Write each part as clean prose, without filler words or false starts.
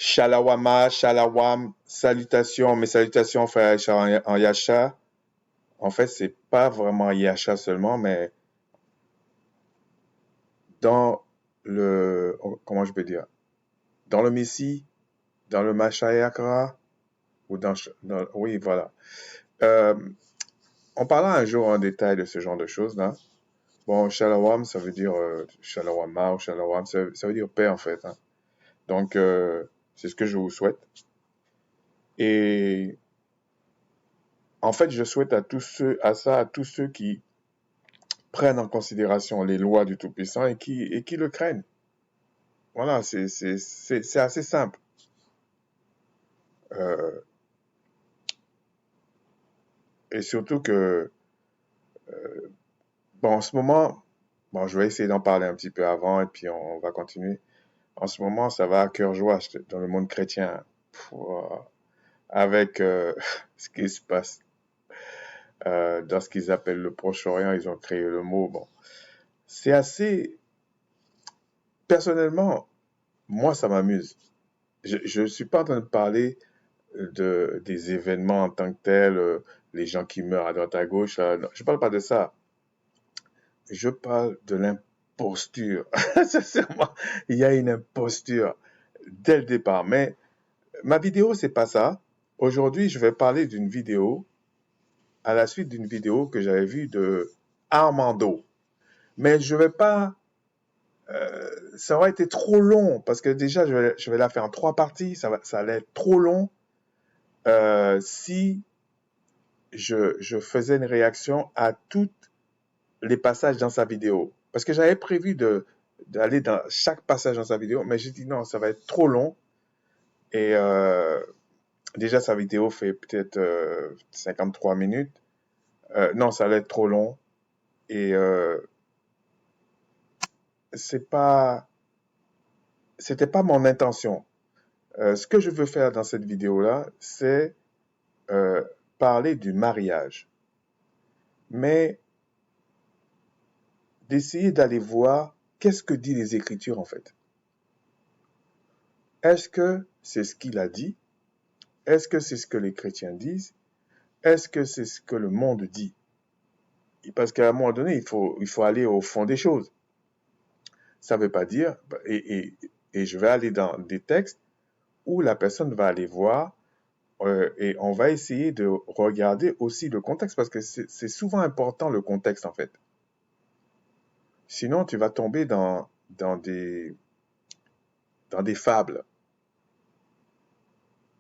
Shalawama, shalawam, salutations, mes salutations, frère en Yasha. En fait, c'est pas vraiment Yasha seulement, mais dans comment je peux dire, dans le Messie, dans le Mashayakra, ou oui, voilà. Euh, on parlera un jour en détail de ce genre de choses-là. Bon, shalawam, ça veut dire shalawama ou shalawam, ça veut dire paix en fait, hein. Donc, c'est ce que je vous souhaite. Et en fait, je souhaite à tous ceux qui prennent en considération les lois du Tout-Puissant et qui le craignent. Voilà, c'est assez simple. Euh, et surtout que, bon, en ce moment, bon, je vais essayer d'en parler un petit peu avant et puis on va continuer. En ce moment, ça va à cœur joie dans le monde chrétien. Avec ce qui se passe dans ce qu'ils appellent le Proche-Orient, ils ont créé le mot. Bon, c'est assez. Personnellement, moi, ça m'amuse. Je ne suis pas en train de parler des événements en tant que tels, les gens qui meurent à droite à gauche. Non, je ne parle pas de ça. Je parle de l'imposture. Sincèrement, il y a une imposture dès le départ. Mais ma vidéo, c'est pas ça. Aujourd'hui, je vais parler d'une vidéo à la suite d'une vidéo que j'avais vue de Armando. Mais je vais pas. Ça aurait été trop long parce que déjà, je vais la faire en 3 parties. Ça allait être trop long si je faisais une réaction à tous les passages dans sa vidéo. Parce que j'avais prévu d'aller dans chaque passage dans sa vidéo, mais j'ai dit non, ça va être trop long. Et déjà, sa vidéo fait peut-être 53 minutes. Non, ça allait être trop long. Et c'est pas, c'était pas mon intention. Ce que je veux faire dans cette vidéo-là, c'est euh, parler du mariage. Mais d'essayer d'aller voir qu'est-ce que dit les Écritures en fait. Est-ce que c'est ce qu'il a dit? Est-ce que c'est ce que les chrétiens disent? Est-ce que c'est ce que le monde dit? Parce qu'à un moment donné, il faut aller au fond des choses. Ça ne veut pas dire, et je vais aller dans des textes où la personne va aller voir et on va essayer de regarder aussi le contexte parce que c'est souvent important le contexte en fait. Sinon, tu vas tomber dans des fables.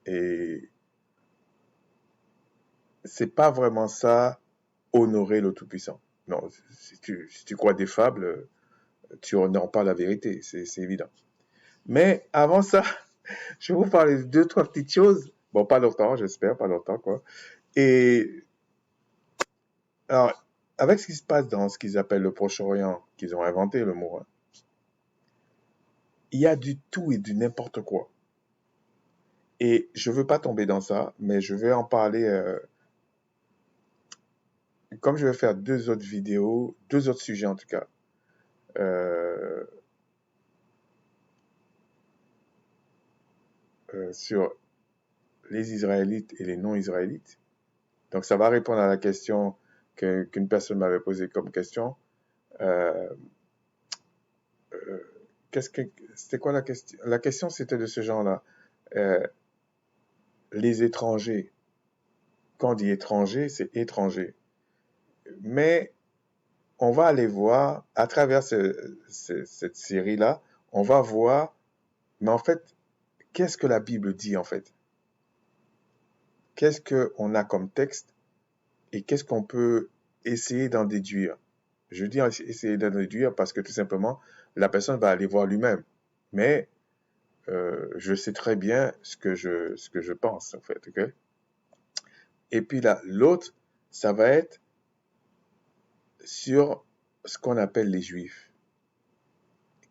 Et c'est pas vraiment ça, honorer le Tout-Puissant. Non, si tu crois des fables, tu honores pas la vérité, c'est évident. Mais avant ça, je vais vous parler de 2, 3 petites choses. Bon, pas longtemps, j'espère, pas longtemps, quoi. Et alors, avec ce qui se passe dans ce qu'ils appellent le Proche-Orient, qu'ils ont inventé le mot, hein, il y a du tout et du n'importe quoi. Et je veux pas tomber dans ça, mais je vais en parler. Comme je vais faire 2 autres vidéos, 2 autres sujets en tout cas, euh, sur les Israélites et les non-Israélites. Donc ça va répondre à la question qu'une personne m'avait posée comme question. Euh, euh, c'était quoi la question? La question c'était de ce genre-là. Euh, les étrangers. Quand on dit étranger, c'est étranger. Mais on va aller voir à travers cette série-là, on va voir, mais en fait, qu'est-ce que la Bible dit en fait? Qu'est-ce qu'on a comme texte et qu'est-ce qu'on peut essayer d'en déduire? Je dis essayer d'en déduire parce que tout simplement, la personne va aller voir lui-même. Mais je sais très bien ce que je pense, en fait. Okay? Et puis là, l'autre, ça va être sur ce qu'on appelle les Juifs.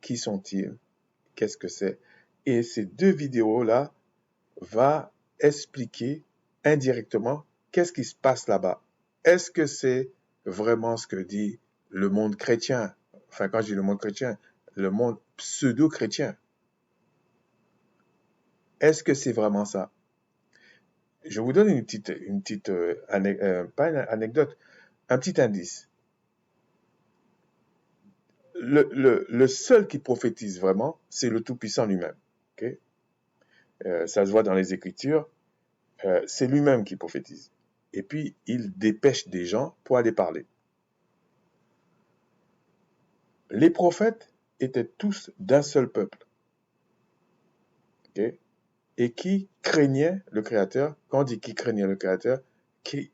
Qui sont-ils? Qu'est-ce que c'est? Et ces 2 vidéos-là vont expliquer indirectement qu'est-ce qui se passe là-bas. Est-ce que c'est vraiment ce que dit le monde chrétien? Enfin, quand je dis le monde chrétien, le monde pseudo-chrétien. Est-ce que c'est vraiment ça? Je vous donne pas une anecdote, un petit indice. Le seul qui prophétise vraiment, c'est le Tout-Puissant lui-même. Okay? Ça se voit dans les Écritures. C'est lui-même qui prophétise. Et puis, il dépêche des gens pour aller parler. Les prophètes étaient tous d'un seul peuple. Okay? Et qui craignait le Créateur. Quand on dit qui craignait le Créateur, qui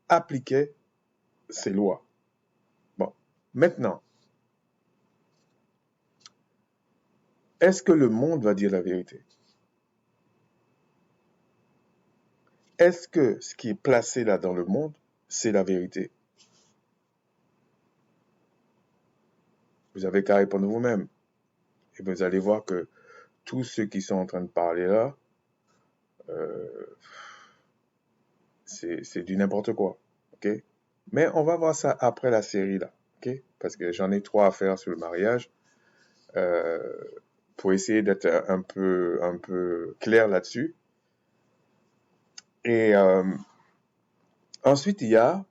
appliquait ses lois. Bon, maintenant, est-ce que le monde va dire la vérité? Est-ce que ce qui est placé là dans le monde, c'est la vérité? Vous avez qu'à répondre vous-même. Et vous allez voir que tous ceux qui sont en train de parler là, c'est du n'importe quoi. Ok? Mais on va voir ça après la série là. Ok? Parce que j'en ai 3 à faire sur le mariage. Pour essayer d'être un peu clair là-dessus. Et ensuite, il y a,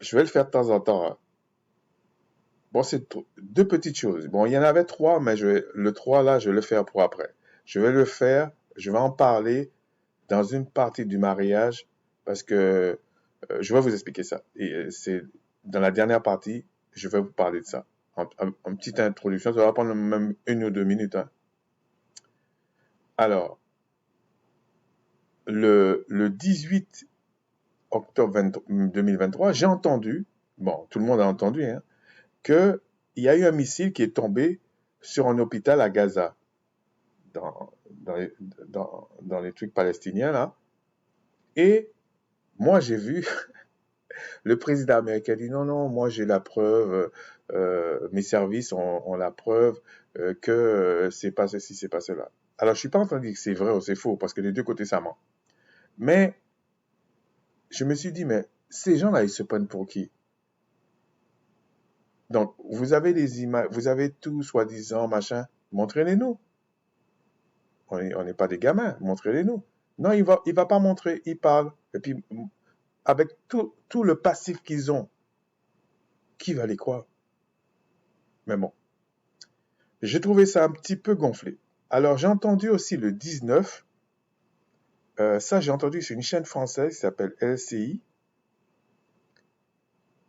je vais le faire de temps en temps. Hein. Bon, c'est 2 petites choses. Bon, il y en avait 3, mais le 3 là, je vais le faire pour après. Je vais en parler dans une partie du mariage parce que je vais vous expliquer ça. Et c'est dans la dernière partie, je vais vous parler de ça. En petite introduction, ça va prendre même 1 ou 2 minutes. Hein. Alors, le 18 octobre 2023, j'ai entendu, bon, tout le monde a entendu, hein, qu'il y a eu un missile qui est tombé sur un hôpital à Gaza, dans les trucs palestiniens, là. Et moi, j'ai vu le président américain dit non, non, moi j'ai la preuve, mes services ont la preuve que c'est pas ceci, c'est pas cela. Alors, je suis pas en train de dire que c'est vrai ou c'est faux, parce que des 2 côtés, ça ment. Mais je me suis dit, mais ces gens-là, ils se prennent pour qui? Donc, vous avez des images, vous avez tout, soi-disant, machin, montrez-les-nous. On n'est pas des gamins, montrez-les-nous. Non, il va pas montrer, il parle. Et puis, avec tout le passif qu'ils ont, qui va les croire? Mais bon, j'ai trouvé ça un petit peu gonflé. Alors, j'ai entendu aussi le 19, ça j'ai entendu sur une chaîne française qui s'appelle LCI,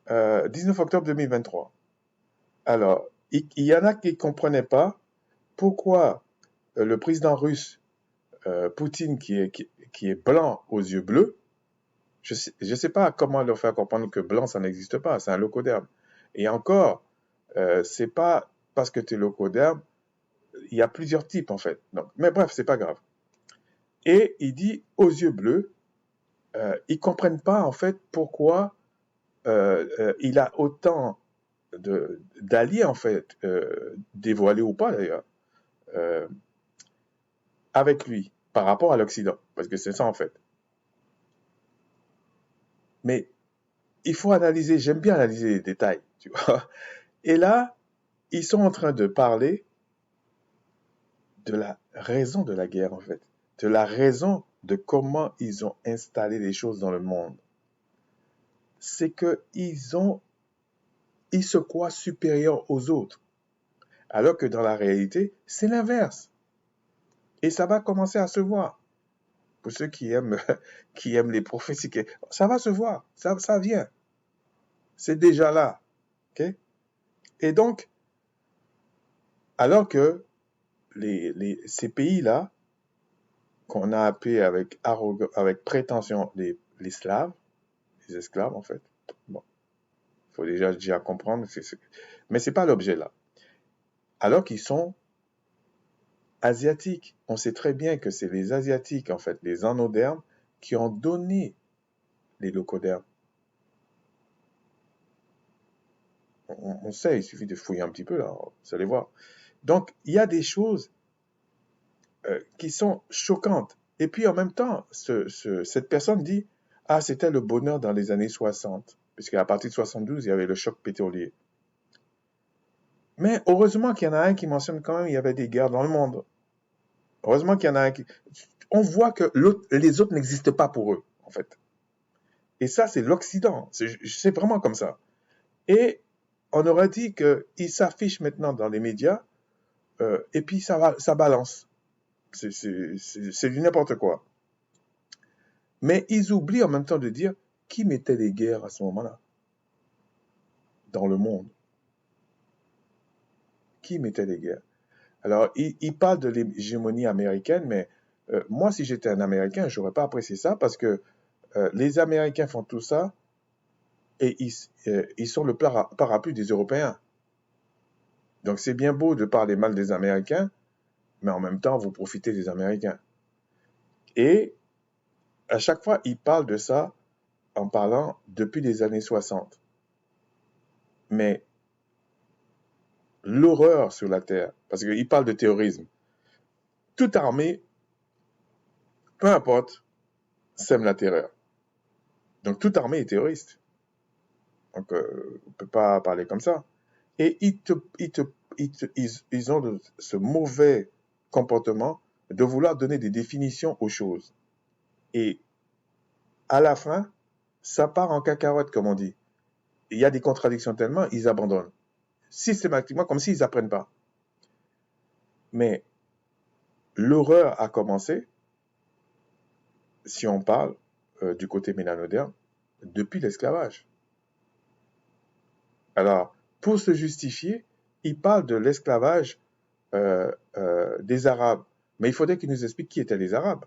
19 octobre 2023. Alors, il y en a qui ne comprenaient pas pourquoi le président russe, Poutine, qui est blanc aux yeux bleus, je sais pas comment leur faire comprendre que blanc, ça n'existe pas, c'est un locoderme. Et encore, c'est pas parce que tu es locoderme, il y a plusieurs types en fait. Donc, mais bref, c'est pas grave. Et il dit aux yeux bleus, ils comprennent pas en fait pourquoi il a autant d'alliés en fait, dévoilés ou pas d'ailleurs, euh, avec lui par rapport à l'Occident, parce que c'est ça en fait. Mais il faut analyser, j'aime bien analyser les détails, tu vois. Et là, ils sont en train de parler de la raison de la guerre, en fait, de la raison de comment ils ont installé les choses dans le monde. C'est qu'ils se croient supérieurs aux autres, alors que dans la réalité, c'est l'inverse. Et ça va commencer à se voir. Pour ceux qui aiment, qui aiment les prophéties, ça va se voir, ça vient. C'est déjà là. Okay? Et donc, alors que ces pays-là, qu'on a appelés avec prétention les Slaves, les esclaves en fait, bon, il faut déjà comprendre, mais ce n'est pas l'objet là. Alors qu'ils sont asiatiques. On sait très bien que c'est les Asiatiques, en fait, les enodermes, qui ont donné les locodermes. On sait, il suffit de fouiller un petit peu, là, vous allez voir. Donc, il y a des choses qui sont choquantes. Et puis, en même temps, cette personne dit, ah, c'était le bonheur dans les années 60, puisqu'à partir de 72, il y avait le choc pétrolier. Mais heureusement qu'il y en a un qui mentionne quand même qu'il y avait des guerres dans le monde. Heureusement qu'il y en a un qui... On voit que les autres n'existent pas pour eux, en fait. Et ça, c'est l'Occident. C'est vraiment comme ça. Et on aurait dit qu'il s'affiche maintenant dans les médias, et puis ça balance. C'est du n'importe quoi. Mais ils oublient en même temps de dire qui mettait les guerres à ce moment-là dans le monde. Qui mettait les guerres? Alors, ils parlent de l'hégémonie américaine, mais moi, si j'étais un Américain, je n'aurais pas apprécié ça parce que les Américains font tout ça et ils sont le parapluie des Européens. Donc, c'est bien beau de parler mal des Américains, mais en même temps, vous profitez des Américains. Et à chaque fois, ils parlent de ça en parlant depuis les années 60. Mais l'horreur sur la Terre, parce qu'ils parlent de terrorisme, toute armée, peu importe, sème la terreur. Donc, toute armée est terroriste. Donc, on ne peut pas parler comme ça. Et ils ont ce mauvais comportement de vouloir donner des définitions aux choses. Et à la fin, ça part en cacahuète, comme on dit. Il y a des contradictions tellement, ils abandonnent. Systématiquement, comme s'ils n'apprennent pas. Mais l'horreur a commencé, si on parle du côté mélanoderne, depuis l'esclavage. Alors, pour se justifier, ils parlent de l'esclavage des Arabes. Mais il faudrait qu'ils nous expliquent qui étaient les Arabes.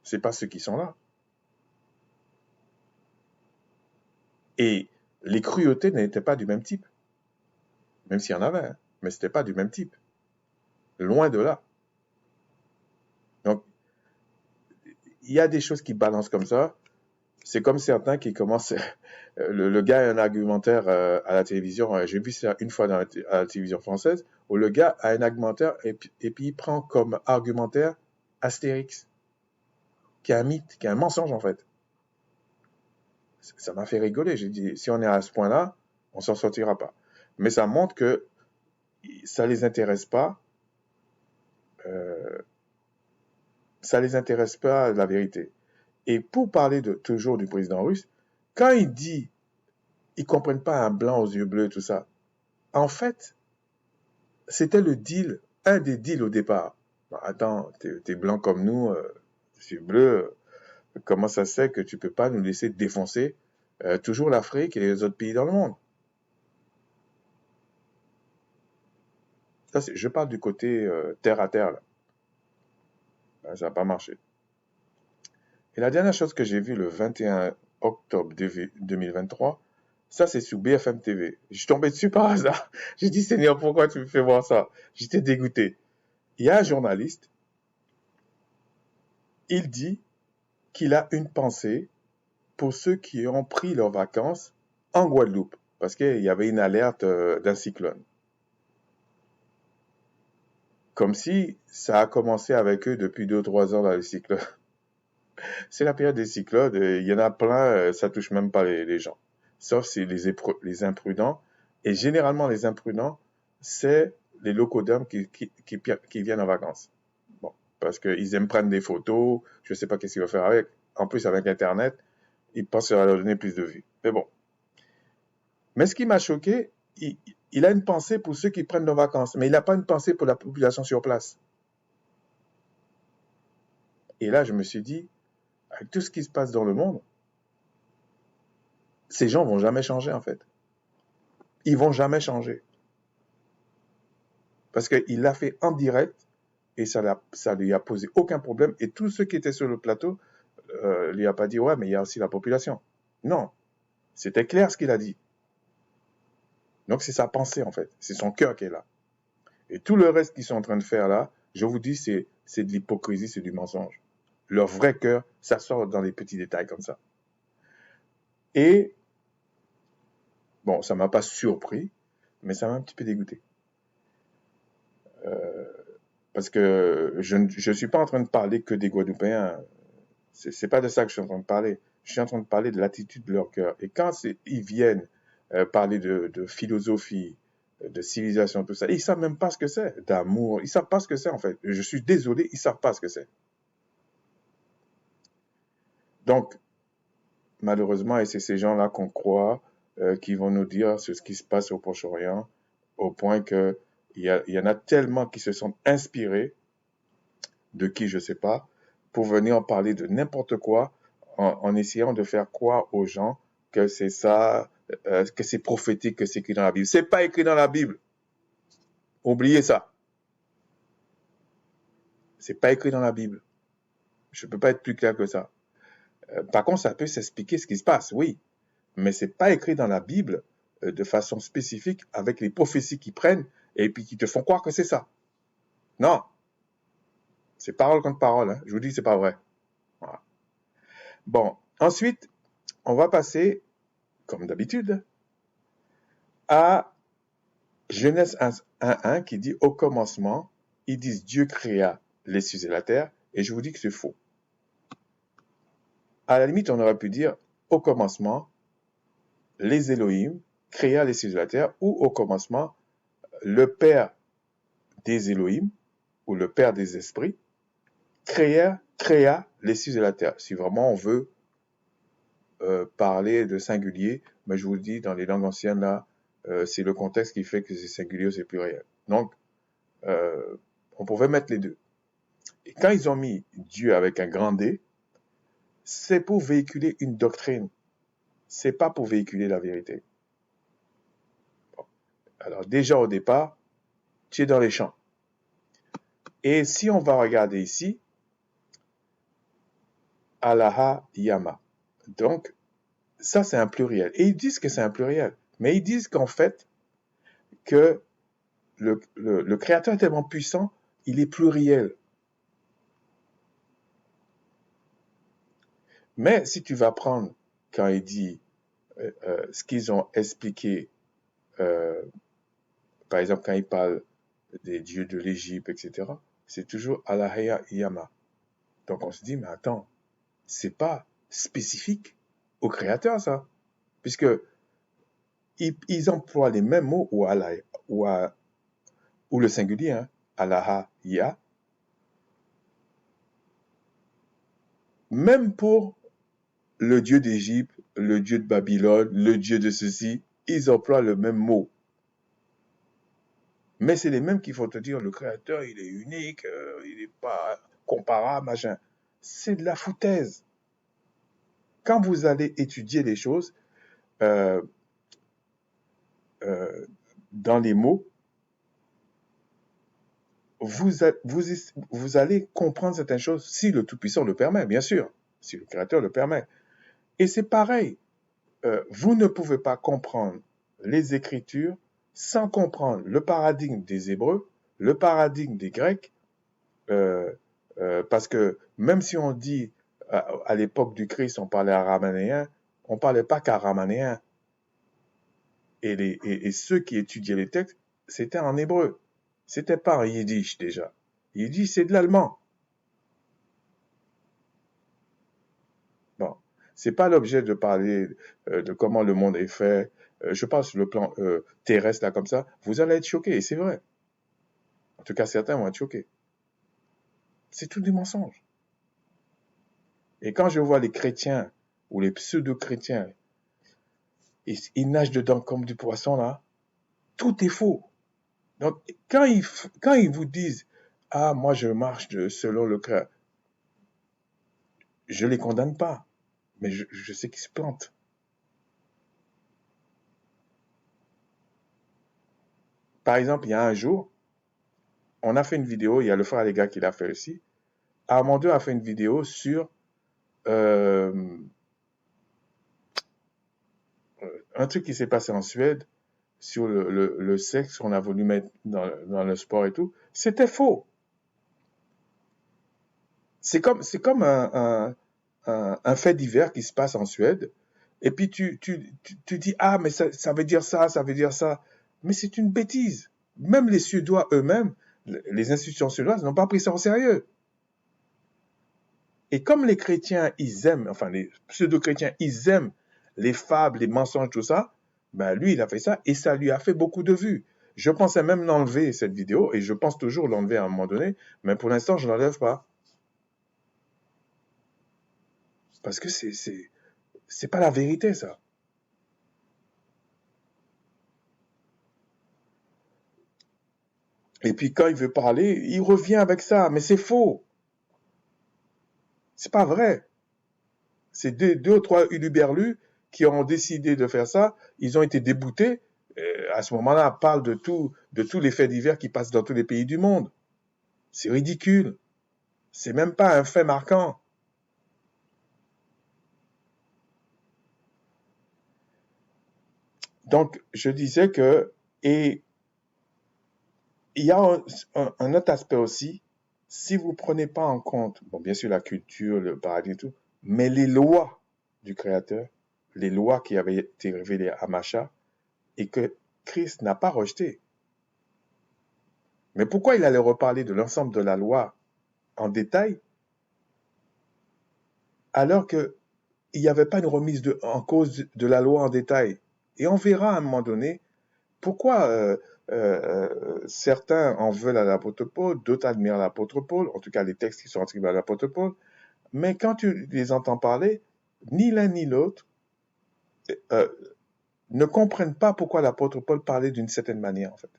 Ce n'est pas ceux qui sont là. Et les cruautés n'étaient pas du même type. Même s'il y en avait, hein, mais ce n'était pas du même type. Loin de là. Donc, il y a des choses qui balancent comme ça. C'est comme certains qui commencent... le gars a un argumentaire à la télévision. J'ai vu ça une fois à la télévision française, où le gars a un argumentaire et puis il prend comme argumentaire Astérix, qui est un mythe, qui est un mensonge en fait. Ça m'a fait rigoler. J'ai dit, si on est à ce point-là, on s'en sortira pas. Mais ça montre que ça les intéresse pas. Ça les intéresse pas la vérité. Et pour parler toujours du président russe, quand il dit ils comprennent pas un blanc aux yeux bleus, tout ça, en fait, c'était le deal, un des deals au départ. Bah, attends, t'es blanc comme nous, yeux bleus, comment ça se fait que tu peux pas nous laisser défoncer toujours l'Afrique et les autres pays dans le monde? Ça, je parle du côté terre à terre, là. Ben, ça n'a pas marché. Et la dernière chose que j'ai vue le 21 octobre 2023, ça c'est sur BFM TV. Je suis tombé dessus par hasard. J'ai dit, Seigneur, pourquoi tu me fais voir ça? J'étais dégoûté. Il y a un journaliste, il dit qu'il a une pensée pour ceux qui ont pris leurs vacances en Guadeloupe, parce qu'il y avait une alerte d'un cyclone. Comme si ça a commencé avec eux depuis 2 ou 3 ans dans les cyclones. C'est la période des cyclones, il y en a plein, ça touche même pas les gens. Sauf si les imprudents. Et généralement, les imprudents, c'est les locaux d'hommes qui viennent en vacances. Bon, parce qu'ils aiment prendre des photos, je ne sais pas qu'est-ce qu'ils vont faire avec. En plus, avec Internet, ils pensent que ça va leur donner plus de vues. Mais bon. Mais ce qui m'a choqué, il a une pensée pour ceux qui prennent leurs vacances, mais il n'a pas une pensée pour la population sur place. Et là, je me suis dit, avec tout ce qui se passe dans le monde, ces gens vont jamais changer en fait. Ils vont jamais changer. Parce qu'il l'a fait en direct et ça lui a posé aucun problème. Et tous ceux qui étaient sur le plateau lui a pas dit ouais, mais il y a aussi la population. Non, c'était clair ce qu'il a dit. Donc c'est sa pensée en fait, c'est son cœur qui est là. Et tout le reste qu'ils sont en train de faire là, je vous dis, c'est de l'hypocrisie, c'est du mensonge. Leur vrai cœur, ça sort dans les petits détails comme ça. Et bon, ça m'a pas surpris, mais ça m'a un petit peu dégoûté. Parce que je ne suis pas en train de parler que des Guadeloupéens. C'est pas de ça que je suis en train de parler. Je suis en train de parler de l'attitude de leur cœur. Et quand ils viennent parler de philosophie, de civilisation, tout ça. Ils ne savent même pas ce que c'est, d'amour. Ils ne savent pas ce que c'est, en fait. Je suis désolé, ils ne savent pas ce que c'est. Donc, malheureusement, et c'est ces gens-là qu'on croit qui vont nous dire ce qui se passe au Proche-Orient, au point qu'il y en a tellement qui se sont inspirés, de qui je ne sais pas, pour venir parler de n'importe quoi en essayant de faire croire aux gens que c'est ça, que c'est prophétique, que c'est écrit dans la Bible. C'est pas écrit dans la Bible. Oubliez ça. C'est pas écrit dans la Bible. Je ne peux pas être plus clair que ça. Par contre, ça peut s'expliquer ce qui se passe, oui. Mais c'est pas écrit dans la Bible de façon spécifique avec les prophéties qu'ils prennent et puis qui te font croire que c'est ça. Non. C'est parole contre parole. Hein. Je vous dis que c'est pas vrai. Voilà. Bon. Ensuite, on va passer, comme d'habitude, à Genèse 1:1 qui dit « Au commencement, ils disent Dieu créa les cieux et la terre. » Et je vous dis que c'est faux. À la limite, on aurait pu dire « Au commencement, les Elohim créa les cieux et la terre. » Ou au commencement, le Père des Elohim, ou le Père des esprits, créa les cieux et la terre. Si vraiment on veut parler de singulier, mais je vous le dis, dans les langues anciennes, là, c'est le contexte qui fait que c'est singulier ou c'est pluriel. Donc, on pouvait mettre les deux. Et quand ils ont mis Dieu avec un grand D, c'est pour véhiculer une doctrine. C'est pas pour véhiculer la vérité. Bon. Alors déjà au départ, tu es dans les champs. Et si on va regarder ici, Alaha Yama. Donc, ça c'est un pluriel. Et ils disent que c'est un pluriel. Mais ils disent qu'en fait, que le Créateur est tellement puissant, il est pluriel. Mais si tu vas prendre, quand il dit ce qu'ils ont expliqué, par exemple quand il parle des dieux de l'Égypte, etc., c'est toujours Alaha Yama. Donc on se dit, mais attends, c'est pas spécifique au Créateur, ça. Puisque ils emploient les mêmes mots ou le singulier, hein, Alaha Ya. Même pour le dieu d'Égypte, le dieu de Babylone, le dieu de ceci, ils emploient le même mot. Mais c'est les mêmes qui vont te dire, le Créateur, il est unique, il n'est pas comparable, machin. C'est de la foutaise. Quand vous allez étudier les choses, dans les mots, vous allez comprendre certaines choses si le Tout-Puissant le permet, bien sûr, si le Créateur le permet. Et c'est pareil, vous ne pouvez pas comprendre les Écritures sans comprendre le paradigme des Hébreux, le paradigme des Grecs, parce que même si on dit à l'époque du Christ, on parlait aramanéen, on ne parlait pas qu'aramanéen. Et ceux qui étudiaient les textes, c'était en hébreu. C'était pas en yiddish déjà. Yiddish, c'est de l'allemand. Bon, c'est pas l'objet de parler de comment le monde est fait. Je parle sur le plan terrestre, là, comme ça. Vous allez être choqués, et c'est vrai. En tout cas, certains vont être choqués. C'est tout du mensonge. Et quand je vois les chrétiens, ou les pseudo-chrétiens, ils nagent dedans comme du poisson, là, tout est faux. Donc, quand ils vous disent « Ah, moi, je marche selon le cœur », je ne les condamne pas, mais je sais qu'ils se plantent. Par exemple, il y a un jour, on a fait une vidéo, il y a le frère Aléga qui l'a fait aussi. Armando a fait une vidéo sur un truc qui s'est passé en Suède, sur le sexe qu'on a voulu mettre dans le sport et tout. C'était faux. C'est comme un fait divers qui se passe en Suède, et puis tu dis, ah, mais ça veut dire ça, ça veut dire ça. Mais c'est une bêtise. Même les Suédois eux-mêmes, les institutions suédoises n'ont pas pris ça au sérieux. Et comme les chrétiens, ils aiment, enfin les pseudo-chrétiens, ils aiment les fables, les mensonges, tout ça, ben lui, il a fait ça, et ça lui a fait beaucoup de vues. Je pensais même l'enlever, cette vidéo, et je pense toujours l'enlever à un moment donné, mais pour l'instant, je ne l'enlève pas. Parce que c'est pas la vérité, ça. Et puis quand il veut parler, il revient avec ça, mais c'est faux. C'est pas vrai. C'est deux ou trois huluberlus qui ont décidé de faire ça. Ils ont été déboutés. À ce moment-là, on parle de tous les faits divers qui passent dans tous les pays du monde. C'est ridicule. C'est même pas un fait marquant. Donc, je disais que, et il y a un autre aspect aussi, si vous ne prenez pas en compte, bon, bien sûr, la culture, le paradis et tout, mais les lois du Créateur, les lois qui avaient été révélées à Macha, et que Christ n'a pas rejeté. Mais pourquoi il allait reparler de l'ensemble de la loi en détail, alors qu'il n'y avait pas une remise en cause de la loi en détail? Et on verra à un moment donné pourquoi certains en veulent à l'apôtre Paul, d'autres admirent l'apôtre Paul, en tout cas les textes qui sont attribués à l'apôtre Paul, mais quand tu les entends parler, ni l'un ni l'autre euh, ne comprennent pas pourquoi l'apôtre Paul parlait d'une certaine manière, en fait.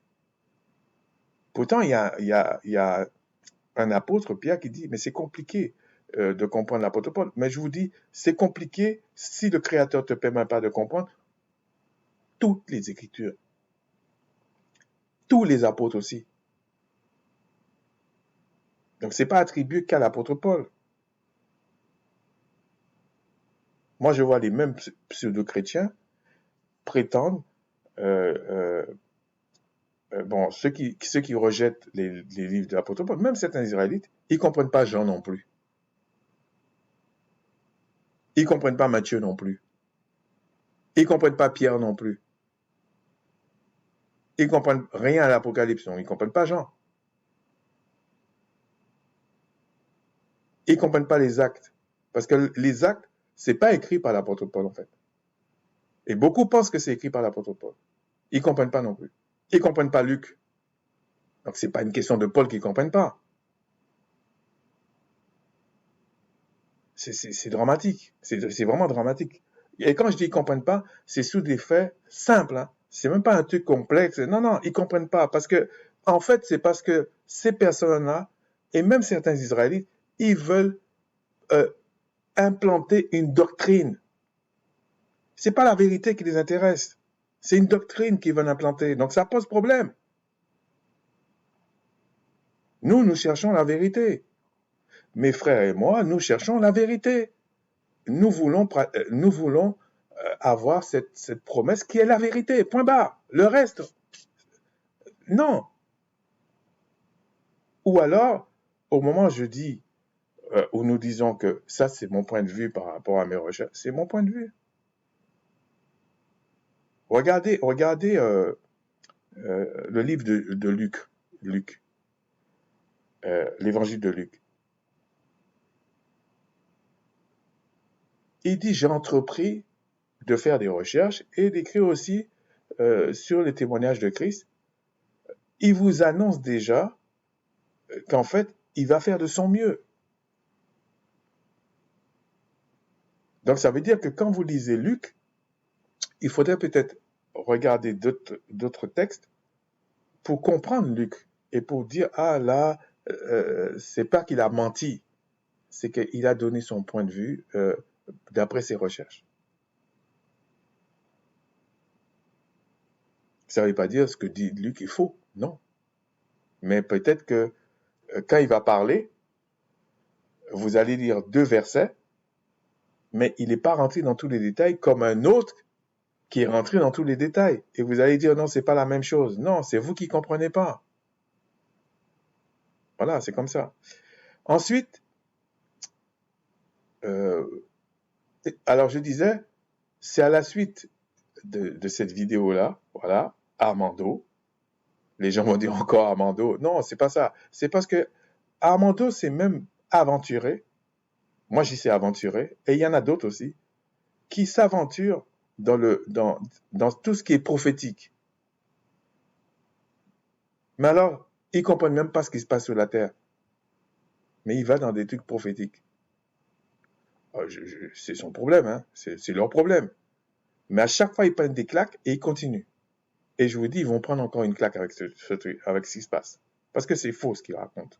Pourtant, il y a un apôtre, Pierre, qui dit, mais c'est compliqué de comprendre l'apôtre Paul. Mais je vous dis, c'est compliqué si le Créateur ne te permet pas de comprendre toutes les Écritures. Tous les apôtres aussi. Donc, ce n'est pas attribué qu'à l'apôtre Paul. Moi, je vois les mêmes pseudo-chrétiens prétendre, bon, ceux qui rejettent les livres de l'apôtre Paul, même certains Israélites, ils ne comprennent pas Jean non plus. Ils ne comprennent pas Matthieu non plus. Ils ne comprennent pas Pierre non plus. Ils ne comprennent rien à l'Apocalypse, ils ne comprennent pas Jean. Ils ne comprennent pas les actes. Parce que les actes, ce n'est pas écrit par l'apôtre Paul, en fait. Et beaucoup pensent que c'est écrit par l'apôtre Paul. Ils ne comprennent pas non plus. Ils ne comprennent pas Luc. Donc, ce n'est pas une question de Paul qu'ils ne comprennent pas. C'est dramatique. C'est vraiment dramatique. Et quand je dis qu'ils ne comprennent pas, c'est sous des faits simples. Hein. C'est même pas un truc complexe. Non, non, ils ne comprennent pas. Parce que, en fait, c'est parce que ces personnes-là, et même certains Israélites, ils veulent implanter une doctrine. C'est pas la vérité qui les intéresse. C'est une doctrine qu'ils veulent implanter. Donc ça pose problème. Nous cherchons la vérité. Mes frères et moi, nous cherchons la vérité. Nous voulons avoir cette promesse qui est la vérité. Point barre. Le reste, non. Ou alors, au moment où je dis, où nous disons que ça, c'est mon point de vue par rapport à mes recherches, c'est mon point de vue. Regardez le livre de Luc, l'évangile de Luc. Il dit, j'ai entrepris de faire des recherches et d'écrire aussi sur les témoignages de Christ. Il vous annonce déjà qu'en fait, il va faire de son mieux. Donc, ça veut dire que quand vous lisez Luc, il faudrait peut-être regarder d'autres textes pour comprendre Luc et pour dire, ah là, c'est pas qu'il a menti, c'est qu'il a donné son point de vue d'après ses recherches. Ça ne veut pas dire ce que dit Luc est faux, non. Mais peut-être que quand il va parler, vous allez lire 2 versets, mais il n'est pas rentré dans tous les détails comme un autre qui est rentré dans tous les détails. Et vous allez dire, non, c'est pas la même chose. Non, c'est vous qui ne comprenez pas. Voilà, c'est comme ça. Ensuite, alors je disais, c'est à la suite de cette vidéo-là, voilà, Armando. Les gens vont dire encore Armando. Non, c'est pas ça. C'est parce que Armando s'est même aventuré. Moi, j'y sais aventuré. Et il y en a d'autres aussi qui s'aventurent dans tout ce qui est prophétique. Mais alors, ils ne comprennent même pas ce qui se passe sur la terre. Mais il va dans des trucs prophétiques. C'est son problème, hein. C'est leur problème. Mais à chaque fois, ils prennent des claques et ils continuent. Et je vous dis, ils vont prendre encore une claque avec ce truc, avec ce qui se passe. Parce que c'est faux ce qu'ils racontent.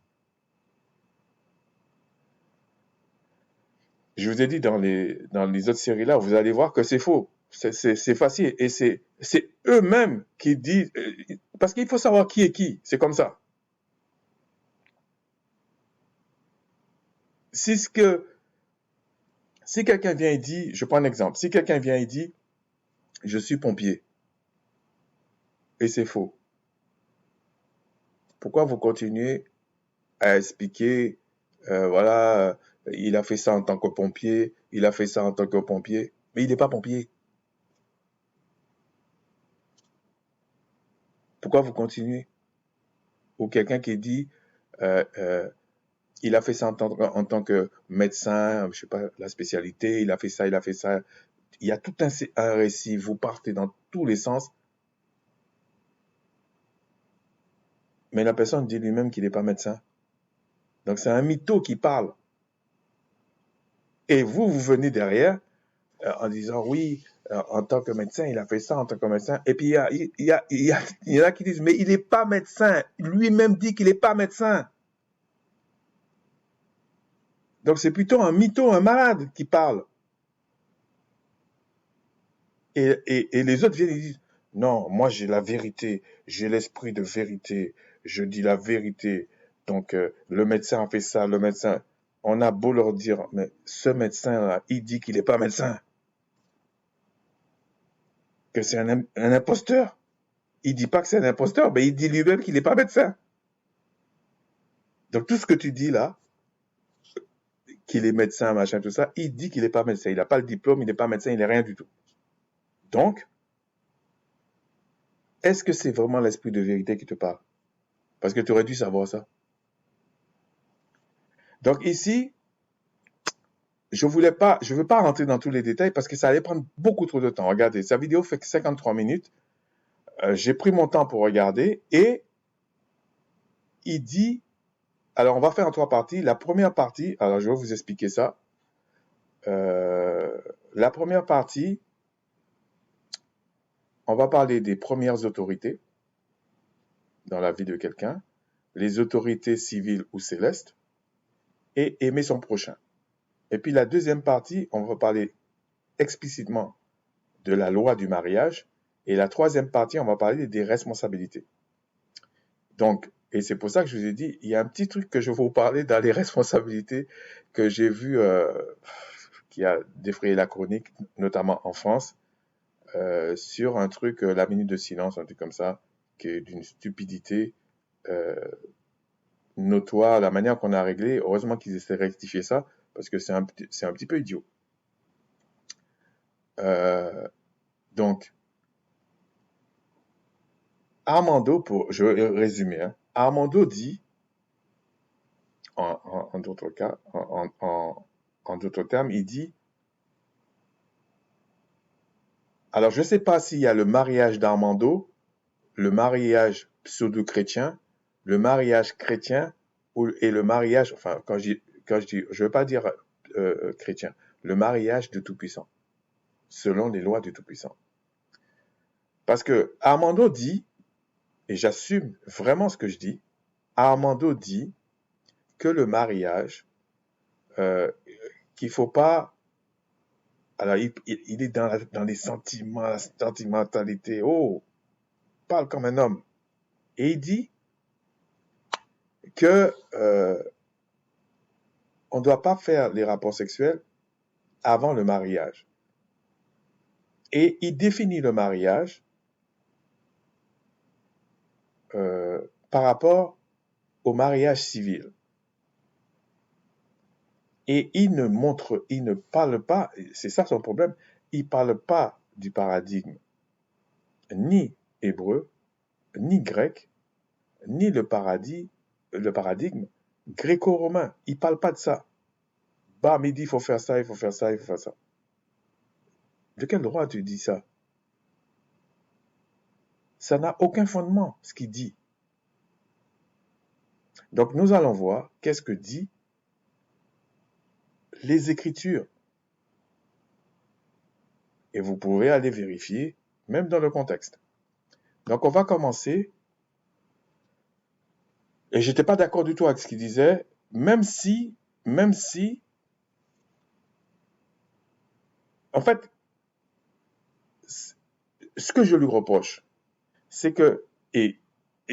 Je vous ai dit dans les autres séries là, vous allez voir que c'est faux. C'est facile. Et c'est eux-mêmes qui disent. Parce qu'il faut savoir qui est qui. C'est comme ça. Si, si quelqu'un vient et dit, je prends un exemple, si quelqu'un vient et dit, je suis pompier, et c'est faux, pourquoi vous continuez à expliquer, voilà, il a fait ça en tant que pompier, il a fait ça en tant que pompier, mais il n'est pas pompier. Pourquoi vous continuez? Ou quelqu'un qui dit, euh, euh, il a fait ça en tant que médecin, je sais pas, la spécialité, il a fait ça, il a fait ça. Il y a tout un récit, vous partez dans tous les sens, mais la personne dit lui-même qu'il n'est pas médecin. Donc c'est un mytho qui parle. Et vous venez derrière en disant oui, en tant que médecin, il a fait ça en tant que médecin. Et puis il y en a qui disent mais il n'est pas médecin. Lui-même dit qu'il n'est pas médecin. Donc c'est plutôt un mytho, un malade qui parle. Et les autres viennent et disent non, moi j'ai la vérité, j'ai l'esprit de vérité, je dis la vérité. Donc le médecin a fait ça, le médecin. On a beau leur dire, mais ce médecin-là, il dit qu'il n'est pas médecin, que c'est un imposteur. Il dit pas que c'est un imposteur, mais il dit lui-même qu'il n'est pas médecin. Donc tout ce que tu dis là, qu'il est médecin, machin, tout ça, il dit qu'il n'est pas médecin. Il n'a pas le diplôme, il n'est pas médecin, il n'est rien du tout. Donc, est-ce que c'est vraiment l'esprit de vérité qui te parle? Parce que tu aurais dû savoir ça. Donc ici, je ne veux pas rentrer dans tous les détails parce que ça allait prendre beaucoup trop de temps. Regardez, sa vidéo fait que 53 minutes. J'ai pris mon temps pour regarder et il dit, alors on va faire en trois parties. La première partie, alors je vais vous expliquer ça. La première partie, on va parler des premières autorités dans la vie de quelqu'un, les autorités civiles ou célestes, et aimer son prochain. Et puis la deuxième partie, on va parler explicitement de la loi du mariage. Et la troisième partie, on va parler des responsabilités. Donc, et c'est pour ça que je vous ai dit, il y a un petit truc que je vais vous parler dans les responsabilités que j'ai vu, qui a défrayé la chronique, notamment en France, sur un truc, la minute de silence, un truc comme ça, qui est d'une stupidité notoire, la manière qu'on a réglé. Heureusement qu'ils essaient de rectifier ça, parce que c'est un petit peu idiot. Donc, Armando, je vais résumer, hein. Armando dit, en d'autres cas, en d'autres termes, il dit, alors je ne sais pas s'il y a le mariage d'Armando, le mariage pseudo-chrétien, le mariage chrétien et le mariage, enfin, quand je dis, je ne veux pas dire chrétien, le mariage de Tout-Puissant, selon les lois du Tout-Puissant. Parce que Armando dit, et j'assume vraiment ce que je dis, Armando dit que le mariage, qu'il ne faut pas. Alors, il est dans les sentiments, la sentimentalité. Oh, parle comme un homme. Et il dit que on ne doit pas faire les rapports sexuels avant le mariage. Et il définit le mariage par rapport au mariage civil. Et il ne parle pas, c'est ça son problème, il ne parle pas du paradigme ni hébreu, ni grec, ni le paradigme gréco-romain. Il ne parle pas de ça. Bam, il dit il faut faire ça, il faut faire ça, il faut faire ça. De quel droit tu dis ça? Ça n'a aucun fondement, ce qu'il dit. Donc nous allons voir qu'est-ce que dit les Écritures. Et vous pouvez aller vérifier, même dans le contexte. Donc on va commencer, et j'étais pas d'accord du tout avec ce qu'il disait, même si, en fait, ce que je lui reproche, c'est que, et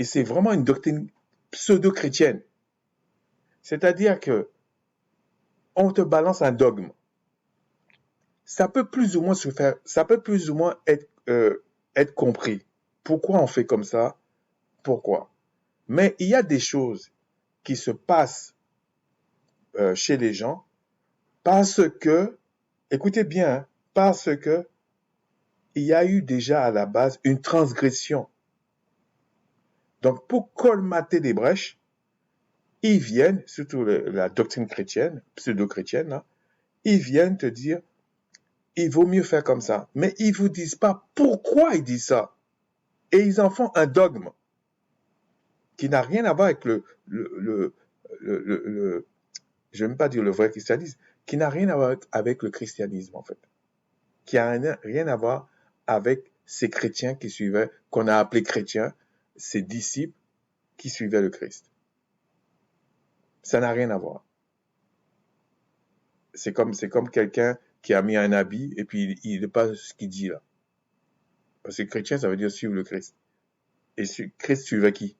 c'est vraiment une doctrine pseudo-chrétienne, c'est-à-dire que on te balance un dogme. Ça peut plus ou moins se faire, ça peut plus ou moins être compris. Pourquoi on fait comme ça? Pourquoi? Mais il y a des choses qui se passent chez les gens parce que, écoutez bien, hein, parce que il y a eu déjà à la base une transgression. Donc, pour colmater des brèches, ils viennent, surtout la doctrine chrétienne, pseudo-chrétienne, là, ils viennent te dire, il vaut mieux faire comme ça. Mais ils vous disent pas pourquoi ils disent ça. Et ils en font un dogme qui n'a rien à voir avec je ne vais même pas dire le vrai christianisme, qui n'a rien à voir avec le christianisme, en fait. Qui n'a rien à voir avec ces chrétiens qui suivaient, qu'on a appelés chrétiens, ces disciples qui suivaient le Christ. Ça n'a rien à voir. C'est comme quelqu'un qui a mis un habit et puis il n'est pas ce qu'il dit là. Parce que chrétien, ça veut dire suivre le Christ. Et Christ suivait qui?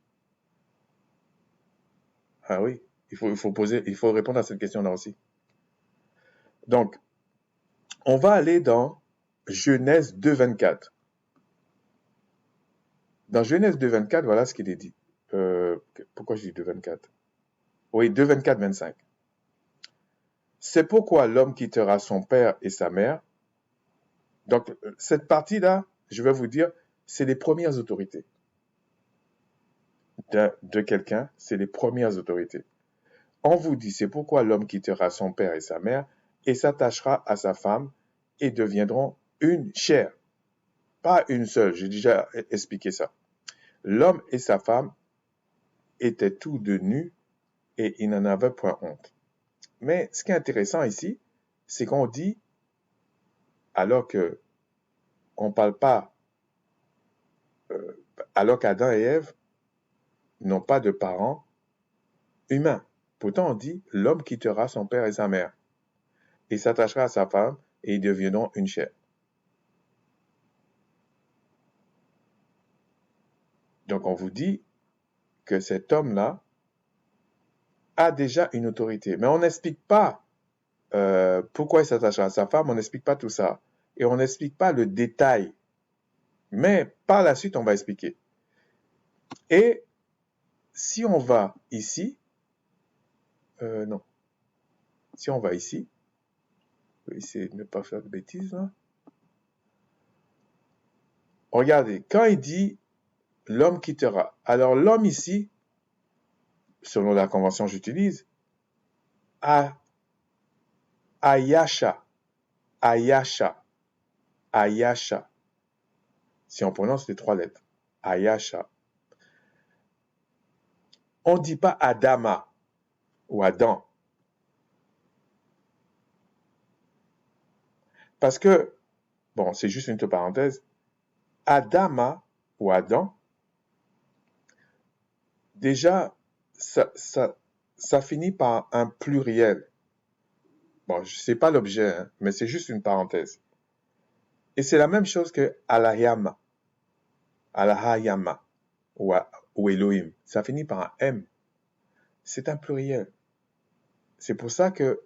Ah oui, il faut répondre à cette question-là aussi. Donc, on va aller dans Genèse 2,24. Dans Genèse 2,24, voilà ce qu'il est dit. Pourquoi je dis 2,24? Oui, 2,24, 25. C'est pourquoi l'homme quittera son père et sa mère. Donc, cette partie-là, je vais vous dire, c'est les premières autorités de quelqu'un, c'est les premières autorités. On vous dit, c'est pourquoi l'homme quittera son père et sa mère et s'attachera à sa femme et deviendront une chair. Pas une seule, j'ai déjà expliqué ça. L'homme et sa femme étaient tous deux nus et ils n'en avaient point honte. Mais ce qui est intéressant ici, c'est qu'on dit, alors que on parle pas, alors qu'Adam et Ève n'ont pas de parents humains. Pourtant, on dit, l'homme quittera son père et sa mère et s'attachera à sa femme et ils deviendront une chair. Donc, on vous dit que cet homme-là a déjà une autorité. Mais on n'explique pas pourquoi il s'attachera à sa femme, on n'explique pas tout ça. Et on n'explique pas le détail. Mais par la suite, on va expliquer. Et si on va ici, non. Si on va ici, je vais essayer de ne pas faire de bêtises là. Regardez, quand il dit l'homme quittera, alors l'homme ici, selon la convention que j'utilise, Ayasha, Ayasha, Ayasha. Si on prononce les trois lettres, Ayasha. On ne dit pas Adama ou Adam. Parce que, bon, c'est juste une parenthèse, Adama ou Adam, déjà, ça finit par un pluriel. Bon, sais pas l'objet, hein, mais c'est juste une parenthèse. Et c'est la même chose que Alahayama, Alahayama ou Elohim. Ça finit par un M. C'est un pluriel. C'est pour ça que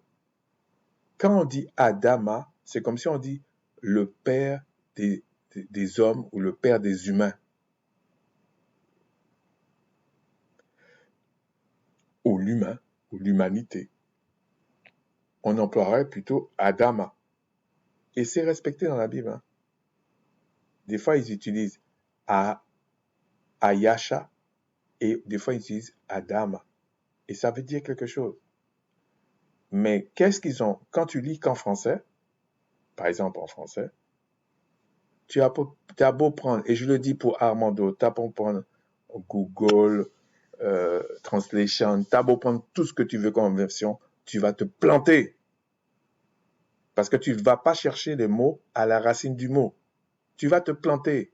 quand on dit Adama, c'est comme si on dit le père des hommes ou le père des humains. Ou l'humain, ou l'humanité. On emploierait plutôt Adama. Et c'est respecté dans la Bible. Hein. Des fois, ils utilisent Ayasha et des fois, ils utilisent Adama. Et ça veut dire quelque chose. Mais qu'est-ce qu'ils ont? Quand tu lis qu'en français, par exemple en français, tu as beau prendre, et je le dis pour Armando, tu as beau prendre Google, translation, t'as beau prendre tout ce que tu veux comme version, tu vas te planter. Parce que tu ne vas pas chercher les mots à la racine du mot. Tu vas te planter.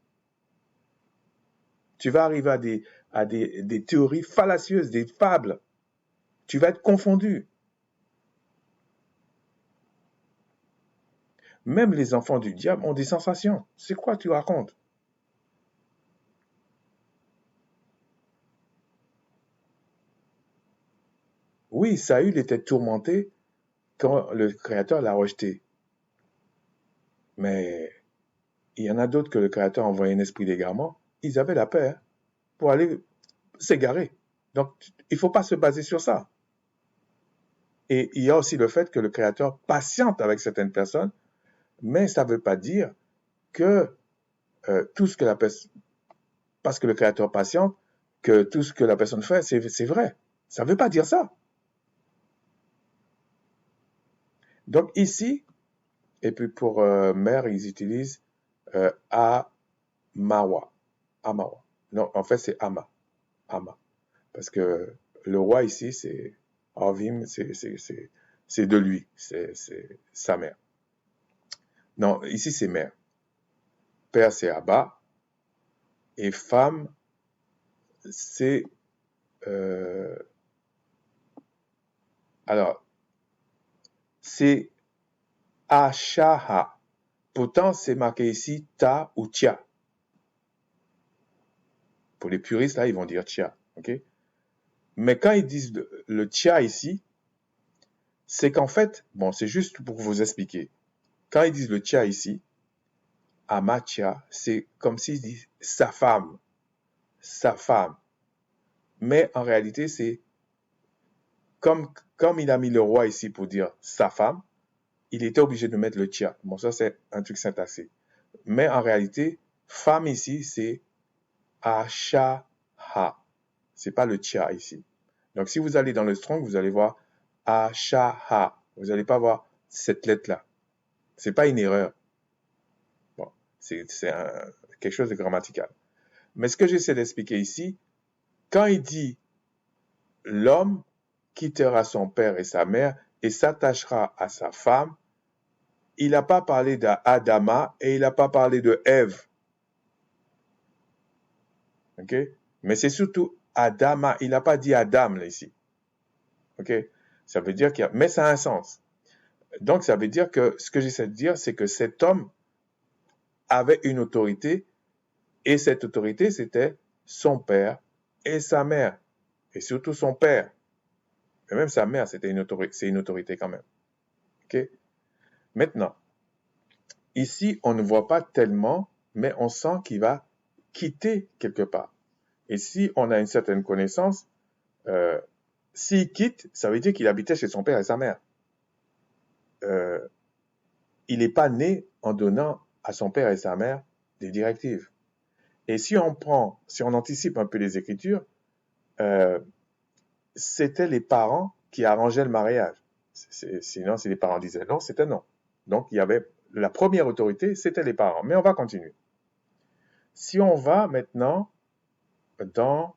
Tu vas arriver à des théories fallacieuses, des fables. Tu vas être confondu. Même les enfants du diable ont des sensations. C'est quoi tu racontes? Oui, Saül était tourmenté quand le Créateur l'a rejeté. Mais il y en a d'autres que le Créateur a envoyé un esprit d'égarement. Ils avaient la paix pour aller s'égarer. Donc, il ne faut pas se baser sur ça. Et il y a aussi le fait que le Créateur patiente avec certaines personnes, mais ça ne veut pas dire que tout ce que la personne, parce que le Créateur patiente, que tout ce que la personne fait, c'est vrai. Ça ne veut pas dire ça. Donc ici, et puis pour mère, ils utilisent Amawa. Amawa. Non, en fait, c'est Ama. Ama. Parce que le roi ici, c'est Arvim, c'est de lui. C'est sa mère. Non, ici, c'est mère. Père, c'est Abba. Et femme, c'est... alors, c'est Ashaha. Pourtant, c'est marqué ici Ta ou Tia. Pour les puristes, là, ils vont dire Tia. OK? Mais quand ils disent le Tia ici, c'est qu'en fait, bon, c'est juste pour vous expliquer. Quand ils disent le Tia ici, Amatia, c'est comme s'ils disent sa femme. Sa femme. Mais en réalité, c'est comme il a mis le roi ici pour dire sa femme, il était obligé de mettre le Tia. Bon, ça, c'est un truc syntaxé. Mais en réalité, femme ici, c'est Ashaha. C'est pas le Tia ici. Donc, si vous allez dans le Strong, vous allez voir Ashaha. Vous n'allez pas voir cette lettre-là. C'est pas une erreur. Bon, c'est quelque chose de grammatical. Mais ce que j'essaie d'expliquer ici, quand il dit l'homme quittera son père et sa mère et s'attachera à sa femme, il n'a pas parlé d'Adama et il n'a pas parlé de Ève. OK? Mais c'est surtout Adama. Il n'a pas dit Adam là ici. OK? Ça veut dire qu'il y a... Mais ça a un sens. Donc, ça veut dire que ce que j'essaie de dire, c'est que cet homme avait une autorité et cette autorité, c'était son père et sa mère. Et surtout son père. Et même sa mère, c'est une autorité quand même. OK? Maintenant, ici, on ne voit pas tellement, mais on sent qu'il va quitter quelque part. Et si on a une certaine connaissance, s'il quitte, ça veut dire qu'il habitait chez son père et sa mère. Il n'est pas né en donnant à son père et sa mère des directives. Et si on anticipe un peu les Écritures, c'était les parents qui arrangeaient le mariage. Sinon, si les parents disaient non, c'était non. Donc, il y avait la première autorité, c'était les parents. Mais on va continuer. Si on va maintenant dans